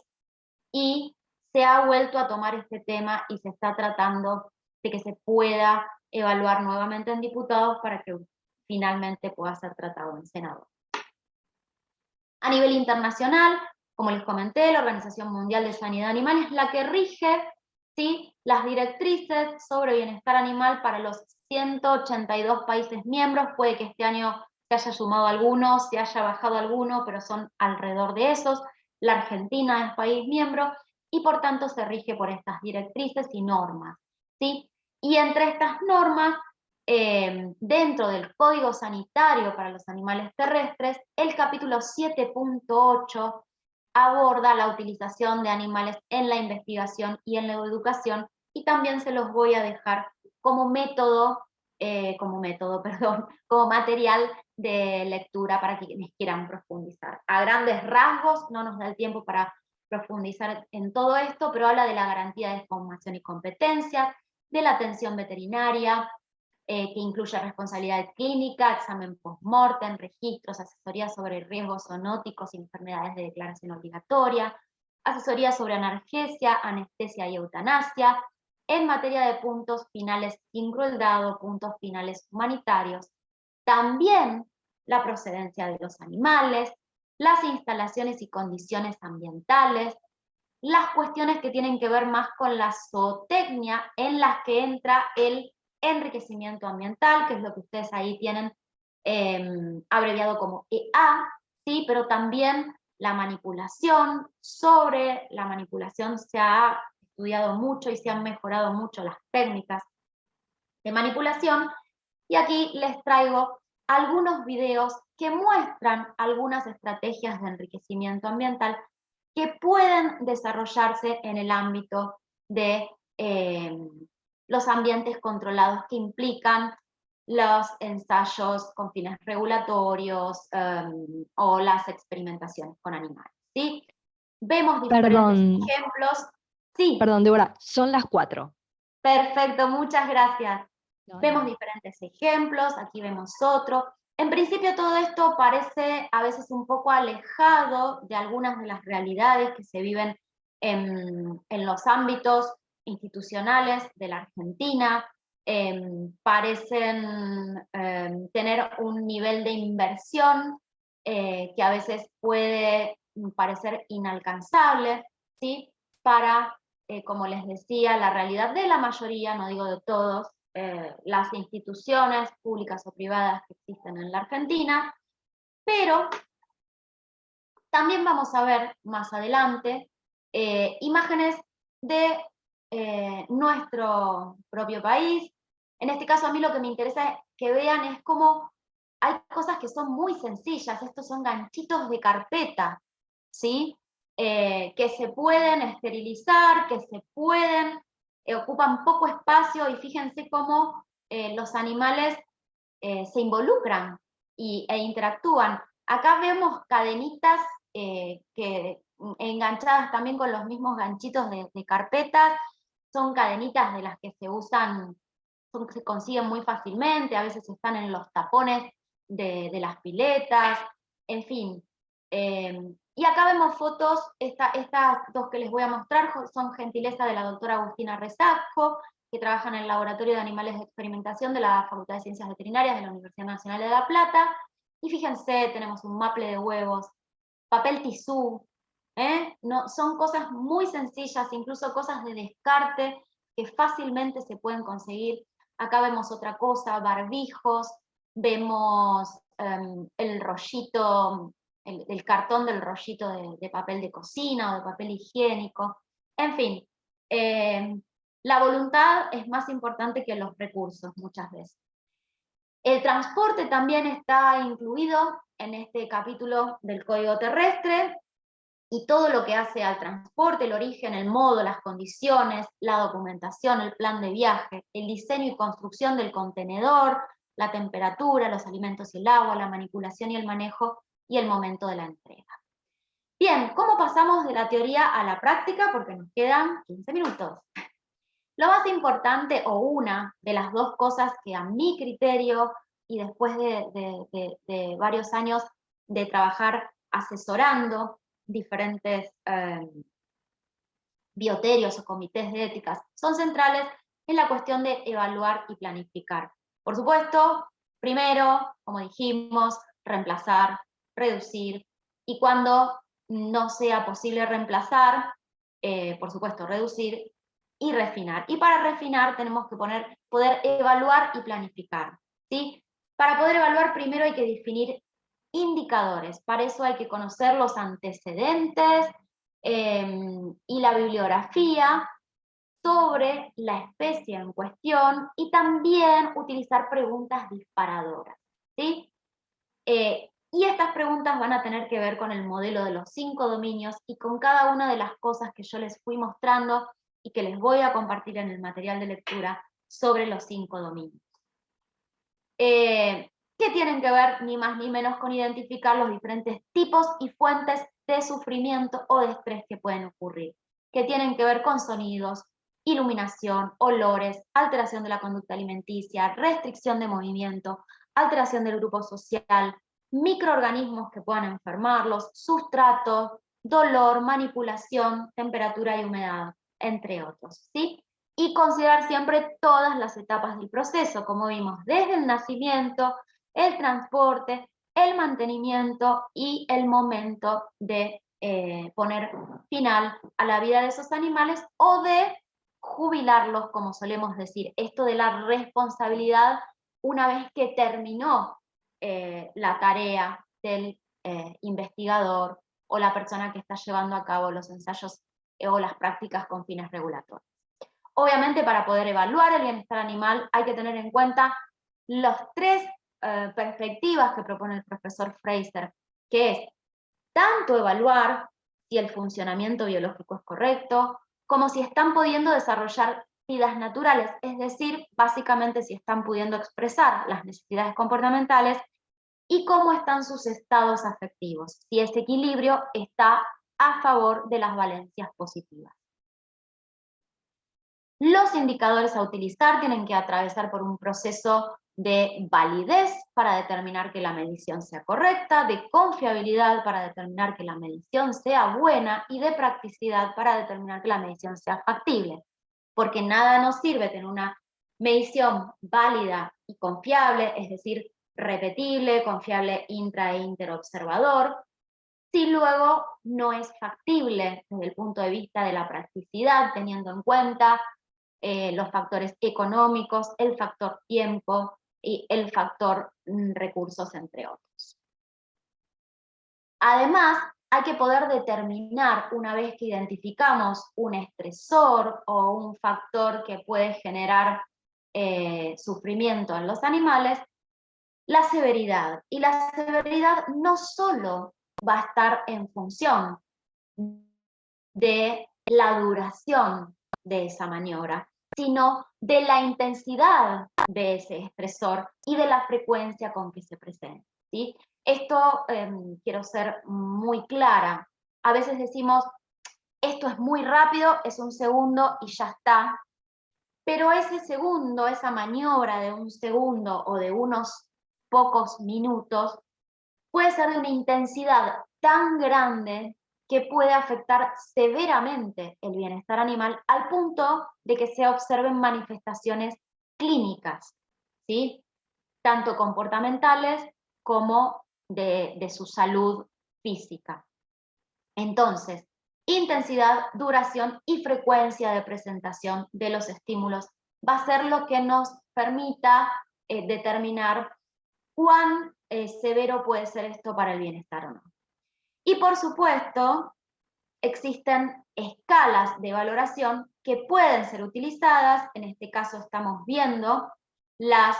y se ha vuelto a tomar este tema y se está tratando de que se pueda evaluar nuevamente en diputados para que finalmente pueda ser tratado en Senado. A nivel internacional, como les comenté, la Organización Mundial de Sanidad Animal es la que rige, ¿sí?, las directrices sobre bienestar animal para los 182 países miembros. Puede que este año se haya sumado alguno, se haya bajado alguno, pero son alrededor de esos. La Argentina es país miembro y por tanto se rige por estas directrices y normas, ¿sí? Y entre estas normas, dentro del Código Sanitario para los Animales Terrestres, el capítulo 7.8 aborda la utilización de animales en la investigación y en la educación, y también se los voy a dejar como método como método, perdón, como material de lectura para quienes quieran profundizar. A grandes rasgos, no nos da el tiempo para profundizar en todo esto, pero habla de la garantía de formación y competencias, de la atención veterinaria, que incluye responsabilidad clínica, examen post-mortem, registros, asesoría sobre riesgos zoonóticos y enfermedades de declaración obligatoria, asesoría sobre analgesia, anestesia y eutanasia, en materia de puntos finales sin crueldad o puntos finales humanitarios. También la procedencia de los animales, las instalaciones y condiciones ambientales, las cuestiones que tienen que ver más con la zootecnia, en las que entra el enriquecimiento ambiental, que es lo que ustedes ahí tienen abreviado como EA, ¿sí? Pero también la manipulación. Sobre la manipulación se ha estudiado mucho y se han mejorado mucho las técnicas de manipulación, y aquí les traigo algunos videos que muestran algunas estrategias de enriquecimiento ambiental que pueden desarrollarse en el ámbito de los ambientes controlados, que implican los ensayos con fines regulatorios o las experimentaciones con animales, ¿sí? Vemos diferentes ejemplos. Sí. Perdón, Débora, son las 4. Perfecto, muchas gracias. No, Vemos no. diferentes ejemplos, aquí vemos otro. En principio todo esto parece a veces un poco alejado de algunas de las realidades que se viven en los ámbitos institucionales de la Argentina. Parecen tener un nivel de inversión que a veces puede parecer inalcanzable, ¿sí? Para, como les decía, la realidad de la mayoría, no digo de todos, las instituciones públicas o privadas que existen en la Argentina, pero también vamos a ver más adelante imágenes de nuestro propio país. En este caso a mí lo que me interesa que vean es cómo hay cosas que son muy sencillas. Estos son ganchitos de carpeta, ¿sí? Que se pueden esterilizar, que se pueden, ocupan poco espacio, y fíjense cómo los animales se involucran e interactúan. Acá vemos cadenitas que enganchadas también con los mismos ganchitos de carpetas. Son cadenitas de las que se usan, se consiguen muy fácilmente, a veces están en los tapones de las piletas, en fin. Y acá vemos fotos, estas dos que les voy a mostrar son gentileza de la doctora Agustina Resacco, que trabaja en el Laboratorio de Animales de Experimentación de la Facultad de Ciencias Veterinarias de la Universidad Nacional de La Plata. Y fíjense, tenemos un maple de huevos, papel tisú, no, son cosas muy sencillas, incluso cosas de descarte que fácilmente se pueden conseguir. Acá vemos otra cosa, barbijos, vemos el rollito, el cartón del rollito de papel de cocina o de papel higiénico. En fin, la voluntad es más importante que los recursos muchas veces. El transporte también está incluido en este capítulo del Código Terrestre, y todo lo que hace al transporte, el origen, el modo, las condiciones, la documentación, el plan de viaje, el diseño y construcción del contenedor, la temperatura, los alimentos y el agua, la manipulación y el manejo, y el momento de la entrega. Bien, ¿cómo pasamos de la teoría a la práctica? Porque nos quedan 15 minutos. Lo más importante, o una de las dos cosas que a mi criterio, y después de varios años de trabajar asesorando diferentes bioterios o comités de éticas, son centrales en la cuestión de evaluar y planificar. Por supuesto, primero, como dijimos, reemplazar, reducir, y cuando no sea posible reemplazar, por supuesto, reducir y refinar. Y para refinar tenemos que poder evaluar y planificar, ¿sí? Para poder evaluar primero hay que definir indicadores. Para eso hay que conocer los antecedentes y la bibliografía sobre la especie en cuestión, y también utilizar preguntas disparadoras, ¿sí? Y estas preguntas van a tener que ver con el modelo de los 5 dominios y con cada una de las cosas que yo les fui mostrando y que les voy a compartir en el material de lectura sobre los 5 dominios. que tienen que ver ni más ni menos con identificar los diferentes tipos y fuentes de sufrimiento o de estrés que pueden ocurrir, que tienen que ver con sonidos, iluminación, olores, alteración de la conducta alimenticia, restricción de movimiento, alteración del grupo social, microorganismos que puedan enfermarlos, sustratos, dolor, manipulación, temperatura y humedad, entre otros, ¿sí? Y considerar siempre todas las etapas del proceso, como vimos, desde el nacimiento, el transporte, el mantenimiento y el momento de poner final a la vida de esos animales o de jubilarlos, como solemos decir, esto de la responsabilidad una vez que terminó la tarea del investigador o la persona que está llevando a cabo los ensayos o las prácticas con fines regulatorios. Obviamente, para poder evaluar el bienestar animal hay que tener en cuenta las tres perspectivas que propone el profesor Fraser, que es tanto evaluar si el funcionamiento biológico es correcto, como si están pudiendo desarrollar vidas naturales, es decir, básicamente si están pudiendo expresar las necesidades comportamentales y cómo están sus estados afectivos, si ese equilibrio está a favor de las valencias positivas. Los indicadores a utilizar tienen que atravesar por un proceso de validez para determinar que la medición sea correcta, de confiabilidad para determinar que la medición sea buena y de practicidad para determinar que la medición sea factible. Porque nada nos sirve tener una medición válida y confiable, es decir, repetible, confiable intra e interobservador, si luego no es factible desde el punto de vista de la practicidad, teniendo en cuenta los factores económicos, el factor tiempo y el factor recursos, entre otros. Además, hay que poder determinar, una vez que identificamos un estresor o un factor que puede generar sufrimiento en los animales, la severidad. Y la severidad no solo va a estar en función de la duración de esa maniobra, sino de la intensidad de ese estresor y de la frecuencia con que se presenta, ¿sí? Esto quiero ser muy clara. A veces decimos, esto es muy rápido, es un segundo y ya está, pero ese segundo, esa maniobra de un segundo o de unos pocos minutos, puede ser de una intensidad tan grande que puede afectar severamente el bienestar animal al punto de que se observen manifestaciones clínicas, ¿sí? Tanto comportamentales como de su salud física. Entonces, intensidad, duración y frecuencia de presentación de los estímulos va a ser lo que nos permita determinar cuán severo puede ser esto para el bienestar o no. Y por supuesto, existen escalas de valoración que pueden ser utilizadas, en este caso estamos viendo las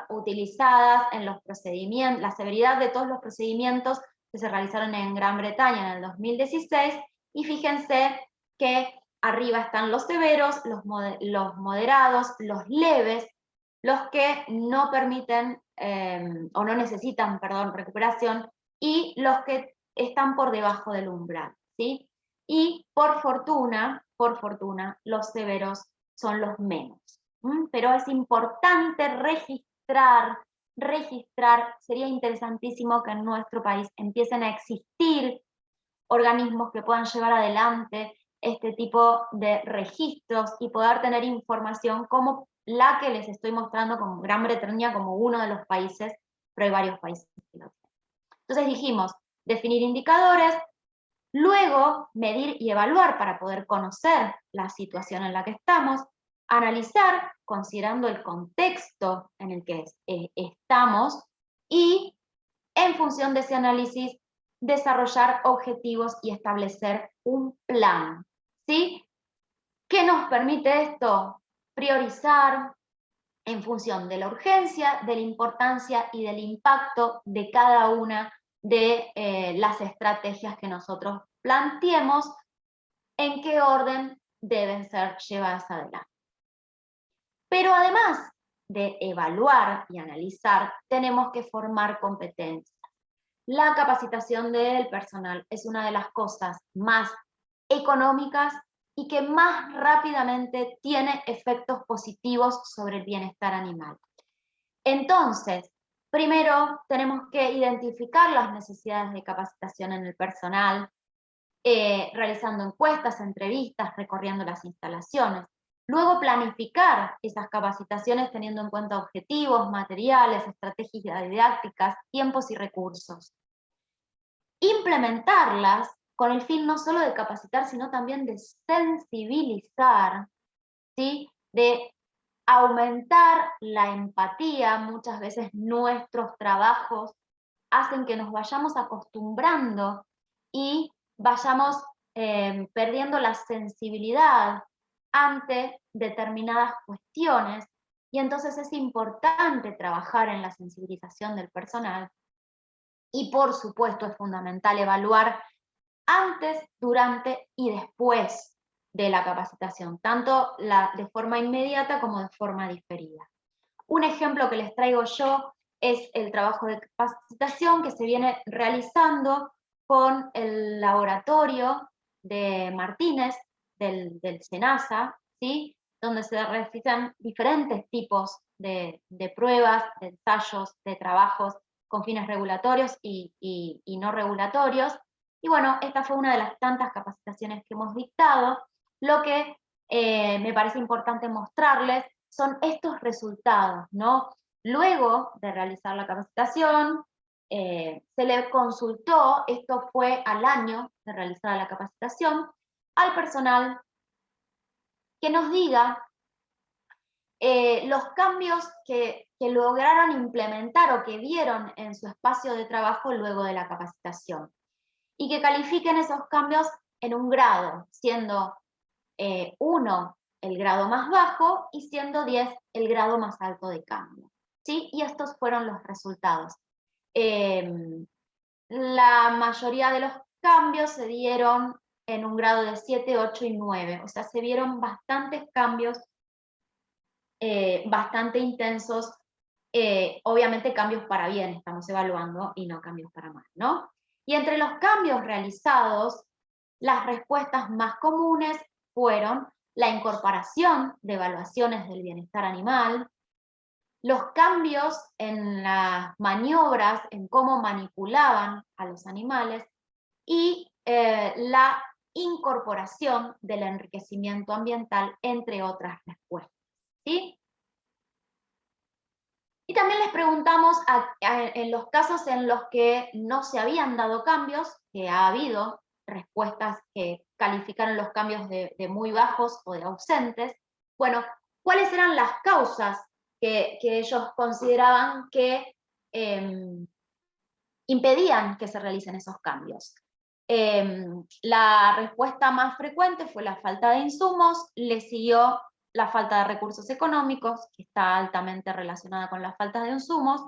utilizadas en los procedimientos, la severidad de todos los procedimientos que se realizaron en Gran Bretaña en el 2016, y fíjense que arriba están los severos, los moderados, los leves, los que no permiten o no necesitan, perdón, recuperación, y los que están por debajo del umbral, ¿sí? Y por fortuna, los severos son los menos. Pero es importante registrar, sería interesantísimo que en nuestro país empiecen a existir organismos que puedan llevar adelante este tipo de registros y poder tener información como la que les estoy mostrando como Gran Bretaña como uno de los países, pero hay varios países que lo tienen. Entonces dijimos, definir indicadores, luego medir y evaluar para poder conocer la situación en la que estamos, analizar considerando el contexto en el que estamos y en función de ese análisis desarrollar objetivos y establecer un plan, ¿sí? ¿Qué nos permite esto? Priorizar en función de la urgencia, de la importancia y del impacto de cada una de las estrategias que nosotros planteemos, en qué orden deben ser llevadas adelante. Pero además de evaluar y analizar, tenemos que formar competencias. La capacitación del personal es una de las cosas más económicas y que más rápidamente tiene efectos positivos sobre el bienestar animal. Entonces, primero tenemos que identificar las necesidades de capacitación en el personal, realizando encuestas, entrevistas, recorriendo las instalaciones. Luego planificar esas capacitaciones teniendo en cuenta objetivos, materiales, estrategias didácticas, tiempos y recursos. Implementarlas con el fin no solo de capacitar, sino también de sensibilizar, ¿sí? De aumentar la empatía. Muchas veces nuestros trabajos hacen que nos vayamos acostumbrando y vayamos perdiendo la sensibilidad ante determinadas cuestiones, y entonces es importante trabajar en la sensibilización del personal, y por supuesto es fundamental evaluar antes, durante y después de la capacitación, tanto de forma inmediata como de forma diferida. Un ejemplo que les traigo yo es el trabajo de capacitación que se viene realizando con el laboratorio de Martínez, del SENASA, ¿sí? Donde se realizan diferentes tipos de pruebas, de ensayos, de trabajos con fines regulatorios y no regulatorios. Y bueno, esta fue una de las tantas capacitaciones que hemos dictado. Lo que me parece importante mostrarles son estos resultados, ¿no? Luego de realizar la capacitación, se le consultó, esto fue al año de realizar la capacitación, al personal que nos diga los cambios que lograron implementar o que vieron en su espacio de trabajo luego de la capacitación, y que califiquen esos cambios en un grado, siendo 1 el grado más bajo y siendo 10 el grado más alto de cambio, ¿sí? Y estos fueron los resultados. La mayoría de los cambios se dieron en un grado de 7, 8 y 9, o sea, se vieron bastantes cambios bastante intensos, obviamente cambios para bien estamos evaluando y no cambios para mal, ¿no? Y entre los cambios realizados, las respuestas más comunes fueron la incorporación de evaluaciones del bienestar animal, los cambios en las maniobras, en cómo manipulaban a los animales, y la incorporación del enriquecimiento ambiental, entre otras respuestas, ¿sí? Y también les preguntamos en los casos en los que no se habían dado cambios, que ha habido respuestas que calificaron los cambios de muy bajos o de ausentes, bueno, ¿cuáles eran las causas que ellos consideraban que impedían que se realicen esos cambios? La respuesta más frecuente fue la falta de insumos, le siguió la falta de recursos económicos, que está altamente relacionada con la falta de insumos,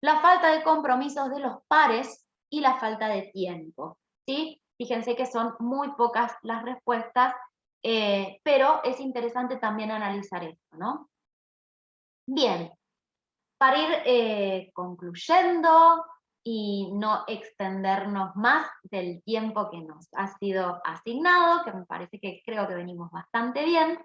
la falta de compromisos de los pares y la falta de tiempo, ¿sí? Fíjense que son muy pocas las respuestas, pero es interesante también analizar esto, ¿no? Bien, para ir concluyendo y no extendernos más del tiempo que nos ha sido asignado, que me parece que creo que venimos bastante bien,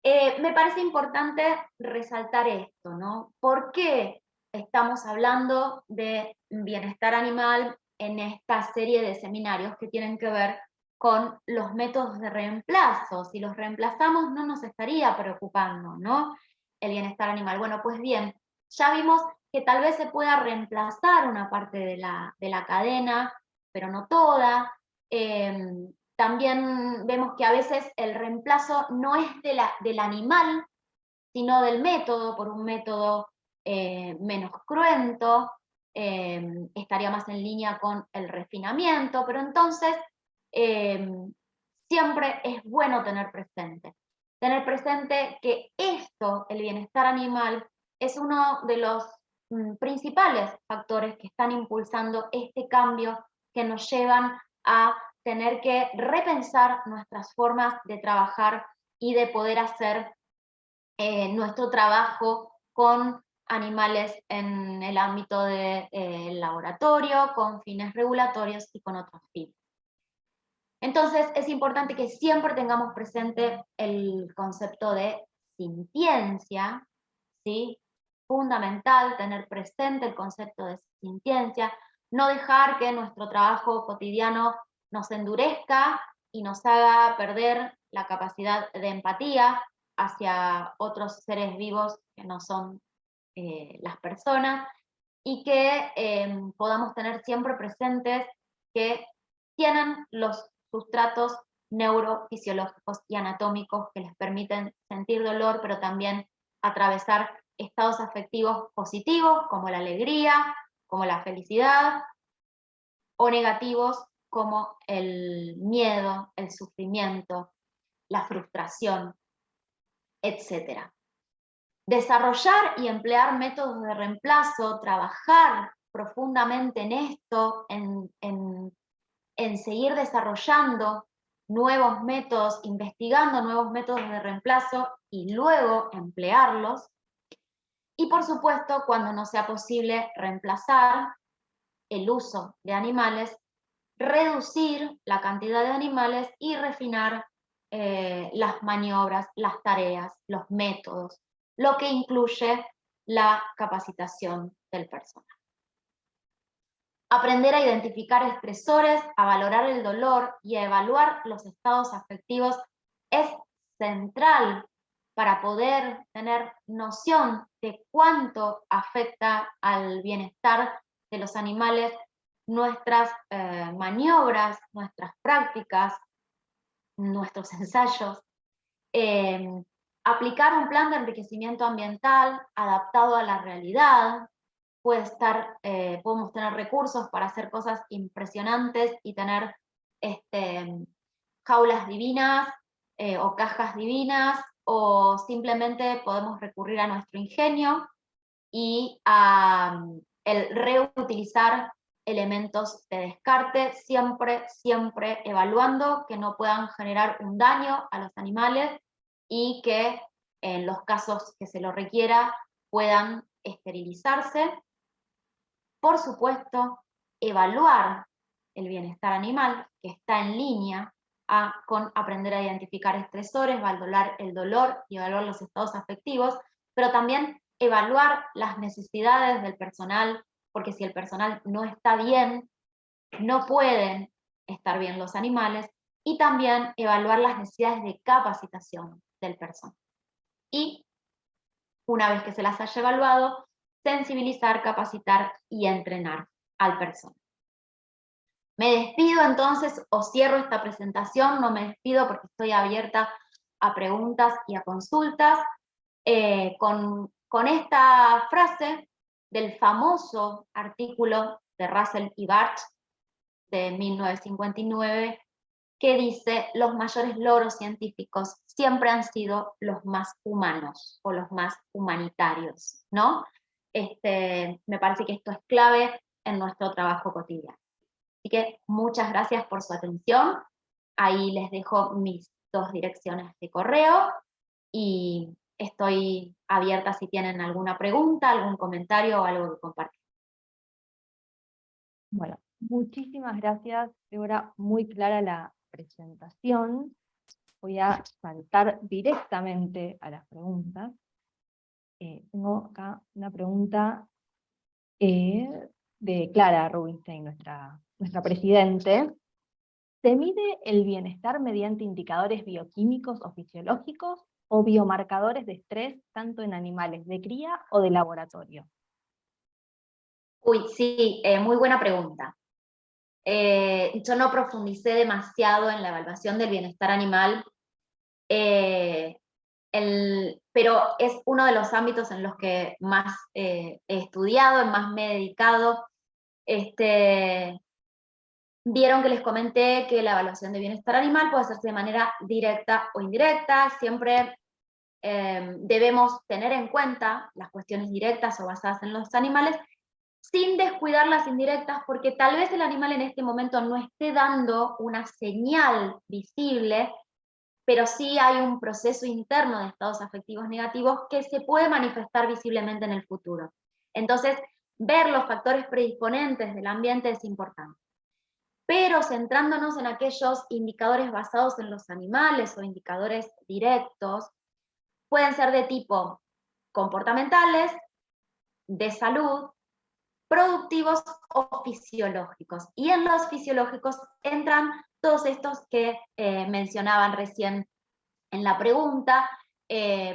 me parece importante resaltar esto, ¿no? ¿Por qué estamos hablando de bienestar animal en esta serie de seminarios que tienen que ver con los métodos de reemplazo? Si los reemplazamos no nos estaría preocupando, ¿no? El bienestar animal. Bueno, pues bien, ya vimos que tal vez se pueda reemplazar una parte de la cadena, pero no toda. También vemos que a veces el reemplazo no es del animal, sino del método, por un método menos cruento, estaría más en línea con el refinamiento, pero entonces siempre es bueno tener presente que esto, el bienestar animal, es uno de los principales factores que están impulsando este cambio, que nos llevan a tener que repensar nuestras formas de trabajar y de poder hacer nuestro trabajo con animales en el ámbito del laboratorio, con fines regulatorios y con otros fines. Entonces es importante que siempre tengamos presente el concepto de sintiencia, ¿sí? Fundamental tener presente el concepto de sintiencia, no dejar que nuestro trabajo cotidiano nos endurezca y nos haga perder la capacidad de empatía hacia otros seres vivos que no son las personas, y que podamos tener siempre presentes que tienen los sustratos neurofisiológicos y anatómicos que les permiten sentir dolor, pero también atravesar estados afectivos positivos, como la alegría, como la felicidad, o negativos, como el miedo, el sufrimiento, la frustración, etc. Desarrollar y emplear métodos de reemplazo, trabajar profundamente en esto, en seguir desarrollando nuevos métodos, investigando nuevos métodos de reemplazo y luego emplearlos. Y por supuesto, cuando no sea posible reemplazar el uso de animales, reducir la cantidad de animales y refinar las maniobras, las tareas, los métodos, lo que incluye la capacitación del personal. Aprender a identificar estresores, a valorar el dolor y a evaluar los estados afectivos es central para poder tener noción de cuánto afecta al bienestar de los animales nuestras maniobras, nuestras prácticas, nuestros ensayos. Aplicar un plan de enriquecimiento ambiental adaptado a la realidad. Podemos tener recursos para hacer cosas impresionantes y tener jaulas divinas o cajas divinas, o simplemente podemos recurrir a nuestro ingenio y a el reutilizar elementos de descarte, siempre evaluando que no puedan generar un daño a los animales y que en los casos que se lo requiera puedan esterilizarse. Por supuesto, evaluar el bienestar animal, que está en línea con aprender a identificar estresores, valorar el dolor y evaluar los estados afectivos, pero también evaluar las necesidades del personal, porque si el personal no está bien, no pueden estar bien los animales, y también evaluar las necesidades de capacitación del personal. Y una vez que se las haya evaluado, sensibilizar, capacitar y entrenar al personal. Me despido entonces, o cierro esta presentación, no me despido porque estoy abierta a preguntas y a consultas, con esta frase del famoso artículo de Russell y Barthes de 1959, que dice: los mayores logros científicos siempre han sido los más humanos o los más humanitarios, ¿no? Me parece que esto es clave en nuestro trabajo cotidiano. Así que muchas gracias por su atención. Ahí les dejo mis 2 direcciones de correo y estoy abierta si tienen alguna pregunta, algún comentario o algo que compartir. Bueno, muchísimas gracias, Débora, muy clara la presentación. Voy a saltar directamente a las preguntas. Tengo acá una pregunta de Clara Rubinstein, nuestra presidente. ¿Se mide el bienestar mediante indicadores bioquímicos o fisiológicos o biomarcadores de estrés, tanto en animales de cría o de laboratorio? Uy, sí, muy buena pregunta. Yo no profundicé demasiado en la evaluación del bienestar animal, pero es uno de los ámbitos en los que más he estudiado, en más me he dedicado. Vieron que les comenté que la evaluación de bienestar animal puede hacerse de manera directa o indirecta. Siempre debemos tener en cuenta las cuestiones directas o basadas en los animales, sin descuidar las indirectas, porque tal vez el animal en este momento no esté dando una señal visible pero sí hay un proceso interno de estados afectivos negativos que se puede manifestar visiblemente en el futuro. Entonces, ver los factores predisponentes del ambiente es importante. Pero centrándonos en aquellos indicadores basados en los animales o indicadores directos, pueden ser de tipo comportamentales, de salud, productivos o fisiológicos. Y en los fisiológicos entran todos estos que mencionaban recién en la pregunta,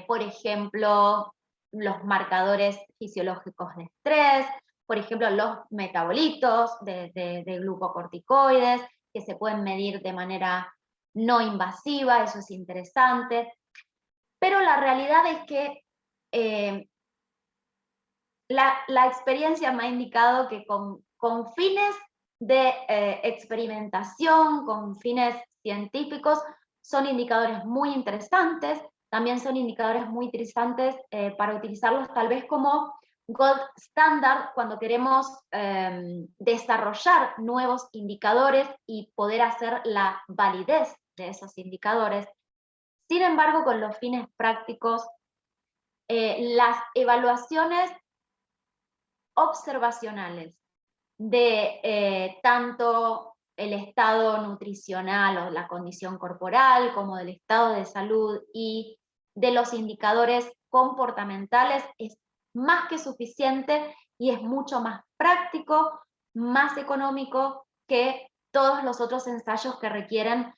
por ejemplo, los marcadores fisiológicos de estrés, por ejemplo, los metabolitos de glucocorticoides, que se pueden medir de manera no invasiva, eso es interesante. Pero la realidad es que la experiencia me ha indicado que con fines de experimentación, con fines científicos, son indicadores muy interesantes, también son indicadores muy interesantes para utilizarlos tal vez como gold standard cuando queremos desarrollar nuevos indicadores y poder hacer la validez de esos indicadores. Sin embargo, con los fines prácticos, las evaluaciones observacionales de tanto el estado nutricional o la condición corporal, como del estado de salud y de los indicadores comportamentales es más que suficiente y es mucho más práctico, más económico que todos los otros ensayos que requieren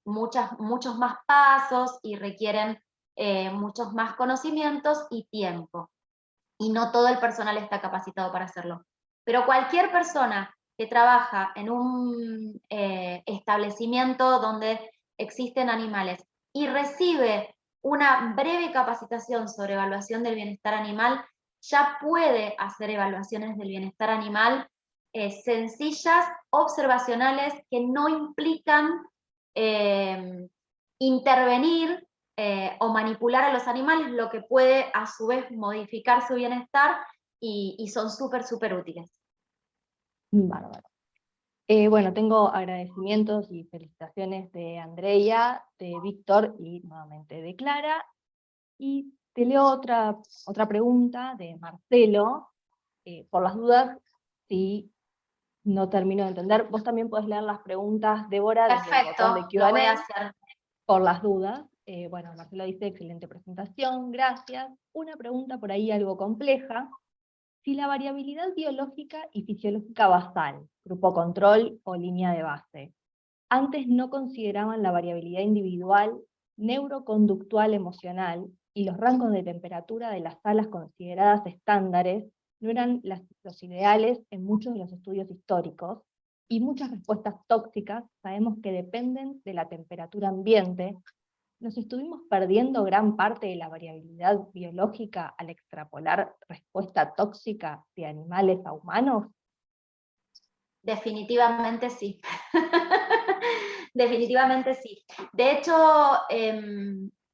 muchos más pasos y requieren muchos más conocimientos y tiempo. Y no todo el personal está capacitado para hacerlo. Pero cualquier persona que trabaja en un establecimiento donde existen animales y recibe una breve capacitación sobre evaluación del bienestar animal, ya puede hacer evaluaciones del bienestar animal sencillas, observacionales, que no implican intervenir o manipular a los animales, lo que puede a su vez modificar su bienestar y son súper útiles. Bárbaro. Bueno, tengo agradecimientos y felicitaciones de Andrea, de Víctor y nuevamente de Clara. Y te leo otra pregunta de Marcelo. Por las dudas, si no termino de entender, vos también podés leer las preguntas, Débora, desde el botón de Perfecto, lo voy a Q&A, hacer. por las dudas. Bueno, Marcelo dice, excelente presentación, gracias. Una pregunta por ahí algo compleja. Si la variabilidad biológica y fisiológica basal, grupo control o línea de base, antes no consideraban la variabilidad individual, neuroconductual emocional y los rangos de temperatura de las salas consideradas estándares no eran los ideales en muchos de los estudios históricos, y muchas respuestas tóxicas sabemos que dependen de la temperatura ambiente, ¿nos estuvimos perdiendo gran parte de la variabilidad biológica al extrapolar respuesta tóxica de animales a humanos? Definitivamente sí. Definitivamente sí. De hecho,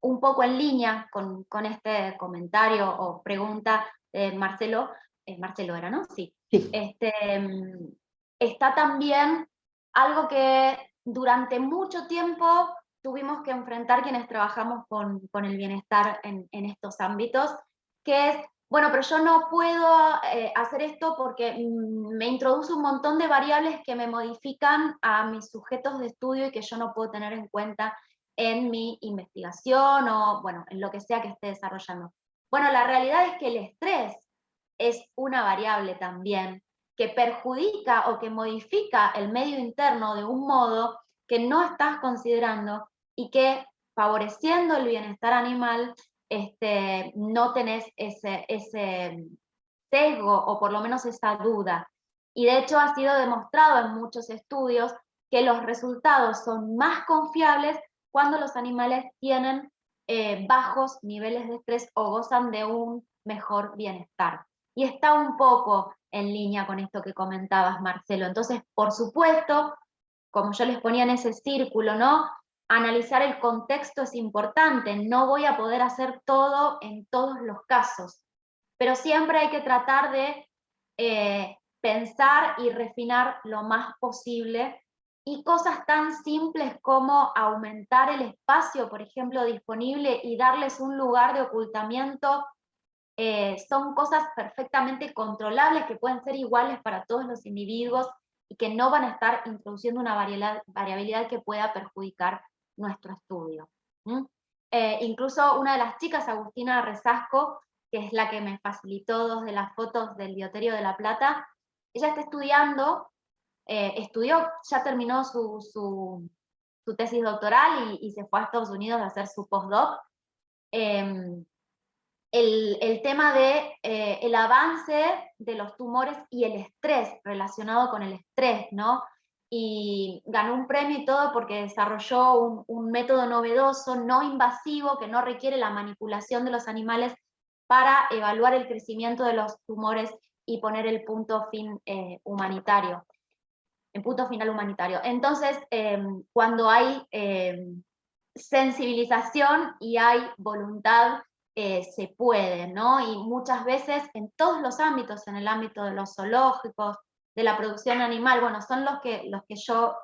un poco en línea con este comentario o pregunta de Marcelo, Marcelo era, ¿no? Sí. Sí. Está también algo que durante mucho tiempo tuvimos que enfrentar quienes trabajamos con el bienestar en estos ámbitos, que es, bueno, pero yo no puedo hacer esto porque me introduce un montón de variables que me modifican a mis sujetos de estudio y que yo no puedo tener en cuenta en mi investigación o, bueno, en lo que sea que esté desarrollando. Bueno, la realidad es que el estrés es una variable también que perjudica o que modifica el medio interno de un modo que no estás considerando y que favoreciendo el bienestar animal no tenés ese sesgo o por lo menos esa duda. Y de hecho ha sido demostrado en muchos estudios que los resultados son más confiables cuando los animales tienen bajos niveles de estrés o gozan de un mejor bienestar. Y está un poco en línea con esto que comentabas, Marcelo. Entonces, por supuesto, como yo les ponía en ese círculo, ¿no? Analizar el contexto es importante, no voy a poder hacer todo en todos los casos, pero siempre hay que tratar de pensar y refinar lo más posible y cosas tan simples como aumentar el espacio, por ejemplo, disponible y darles un lugar de ocultamiento, son cosas perfectamente controlables que pueden ser iguales para todos los individuos y que no van a estar introduciendo una variabilidad que pueda perjudicar nuestro estudio. Incluso una de las chicas, Agustina Resasco, que es la que me facilitó 2 de las fotos del Bioterio de La Plata, ella está estudiando, estudió, ya terminó su tesis doctoral y se fue a Estados Unidos a hacer su postdoc. El tema de el avance de los tumores y el estrés, relacionado con el estrés, ¿no? Y ganó un premio y todo porque desarrolló un método novedoso, no invasivo, que no requiere la manipulación de los animales para evaluar el crecimiento de los tumores y poner el punto humanitario, el punto final humanitario. Entonces, cuando hay sensibilización y hay voluntad, se puede, ¿no? Y muchas veces en todos los ámbitos, en el ámbito de los zoológicos, de la producción animal, bueno, son los que yo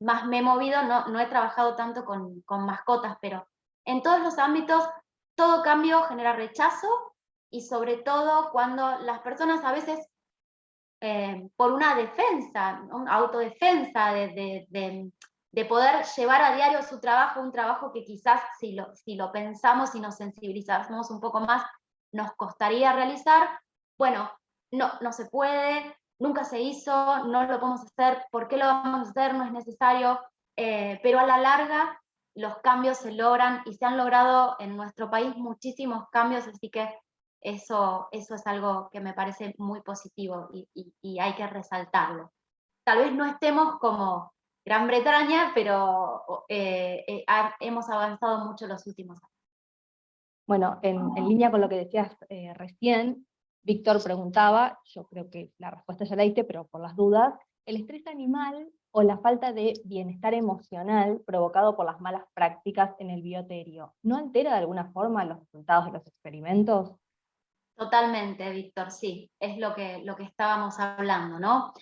más me he movido, no he trabajado tanto con mascotas, pero en todos los ámbitos todo cambio genera rechazo, y sobre todo cuando las personas a veces por una defensa, una autodefensa de poder llevar a diario su trabajo, un trabajo que quizás si lo pensamos y nos sensibilizamos un poco más, nos costaría realizar. Bueno, no se puede, nunca se hizo, no lo podemos hacer, ¿por qué lo vamos a hacer? No es necesario, pero a la larga los cambios se logran y se han logrado en nuestro país muchísimos cambios, así que eso es algo que me parece muy positivo y hay que resaltarlo. Tal vez no estemos como Gran Bretaña, pero hemos avanzado mucho los últimos años. Bueno, en línea con lo que decías recién, Víctor preguntaba, yo creo que la respuesta ya la diste, pero por las dudas, ¿el estrés animal o la falta de bienestar emocional provocado por las malas prácticas en el bioterio no altera de alguna forma los resultados de los experimentos? Totalmente, Víctor, sí, es lo que estábamos hablando, ¿no?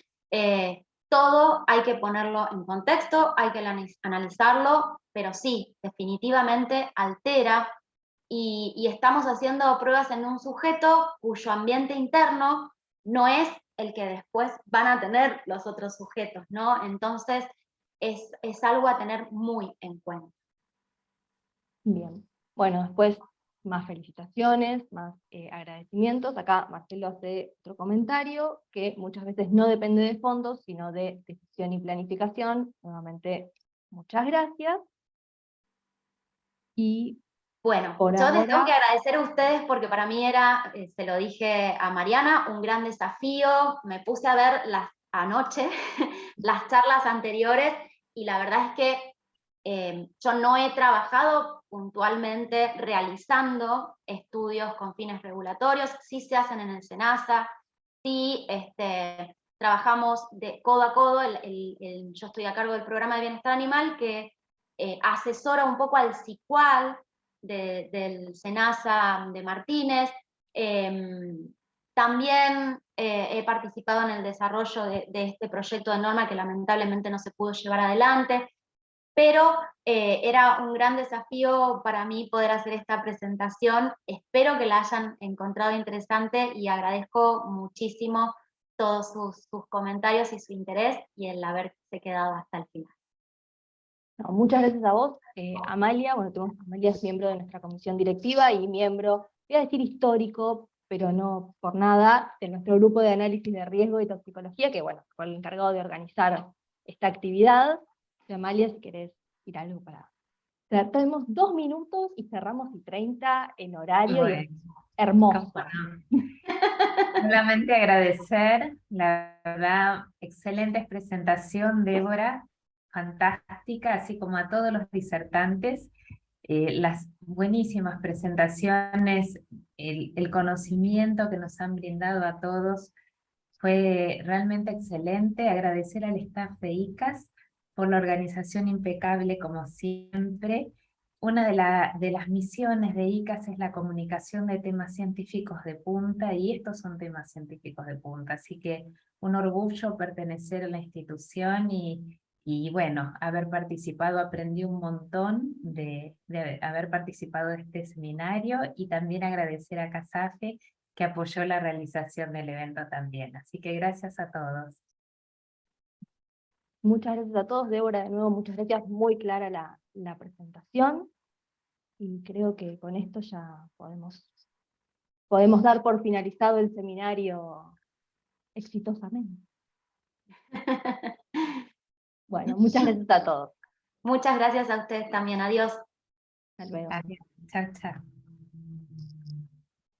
Todo hay que ponerlo en contexto, hay que analizarlo, pero sí, definitivamente altera, y estamos haciendo pruebas en un sujeto cuyo ambiente interno no es el que después van a tener los otros sujetos, ¿no? Entonces, es algo a tener muy en cuenta. Bien, bueno, después más felicitaciones, más agradecimientos. Acá Marcelo hace otro comentario, que muchas veces no depende de fondos, sino de decisión y planificación. Nuevamente, muchas gracias. Y bueno, por yo les tengo ahora, que agradecer a ustedes porque para mí era, se lo dije a Mariana, un gran desafío. Me puse a ver anoche las charlas anteriores y la verdad es que yo no he trabajado puntualmente realizando estudios con fines regulatorios, sí se hacen en el SENASA, sí trabajamos de codo a codo, yo estoy a cargo del programa de bienestar animal que asesora un poco al CICUAL del SENASA de Martínez. También he participado en el desarrollo de este proyecto de norma que lamentablemente no se pudo llevar adelante, pero era un gran desafío para mí poder hacer esta presentación. Espero que la hayan encontrado interesante y agradezco muchísimo todos sus comentarios y su interés y el haberse quedado hasta el final. no, muchas gracias a vos, Amalia. Bueno, Amalia es miembro de nuestra comisión directiva y miembro, voy a decir histórico, pero no por nada, de nuestro grupo de análisis de riesgo y toxicología, que bueno, fue el encargado de organizar esta actividad. Amalia, si querés decir algo para... Tenemos 2 minutos y cerramos y 30 en horario, y es hermoso. Solamente agradecer, la verdad, excelente presentación, Débora, fantástica, así como a todos los disertantes, las buenísimas presentaciones, el conocimiento que nos han brindado a todos fue realmente excelente. Agradecer al staff de ICAS por la organización impecable como siempre. Una de las misiones de ICAS es la comunicación de temas científicos de punta, y estos son temas científicos de punta, así que un orgullo pertenecer a la institución y Y bueno, haber participado, aprendí un montón de haber participado de este seminario, y también agradecer a CASAFE que apoyó la realización del evento también. Así que gracias a todos. Muchas gracias a todos, Débora, de nuevo, muchas gracias, muy clara la presentación, y creo que con esto ya podemos dar por finalizado el seminario exitosamente. Bueno, muchas gracias a todos. Muchas gracias a ustedes también. Adiós. Hasta luego. Adiós. Chao, chao.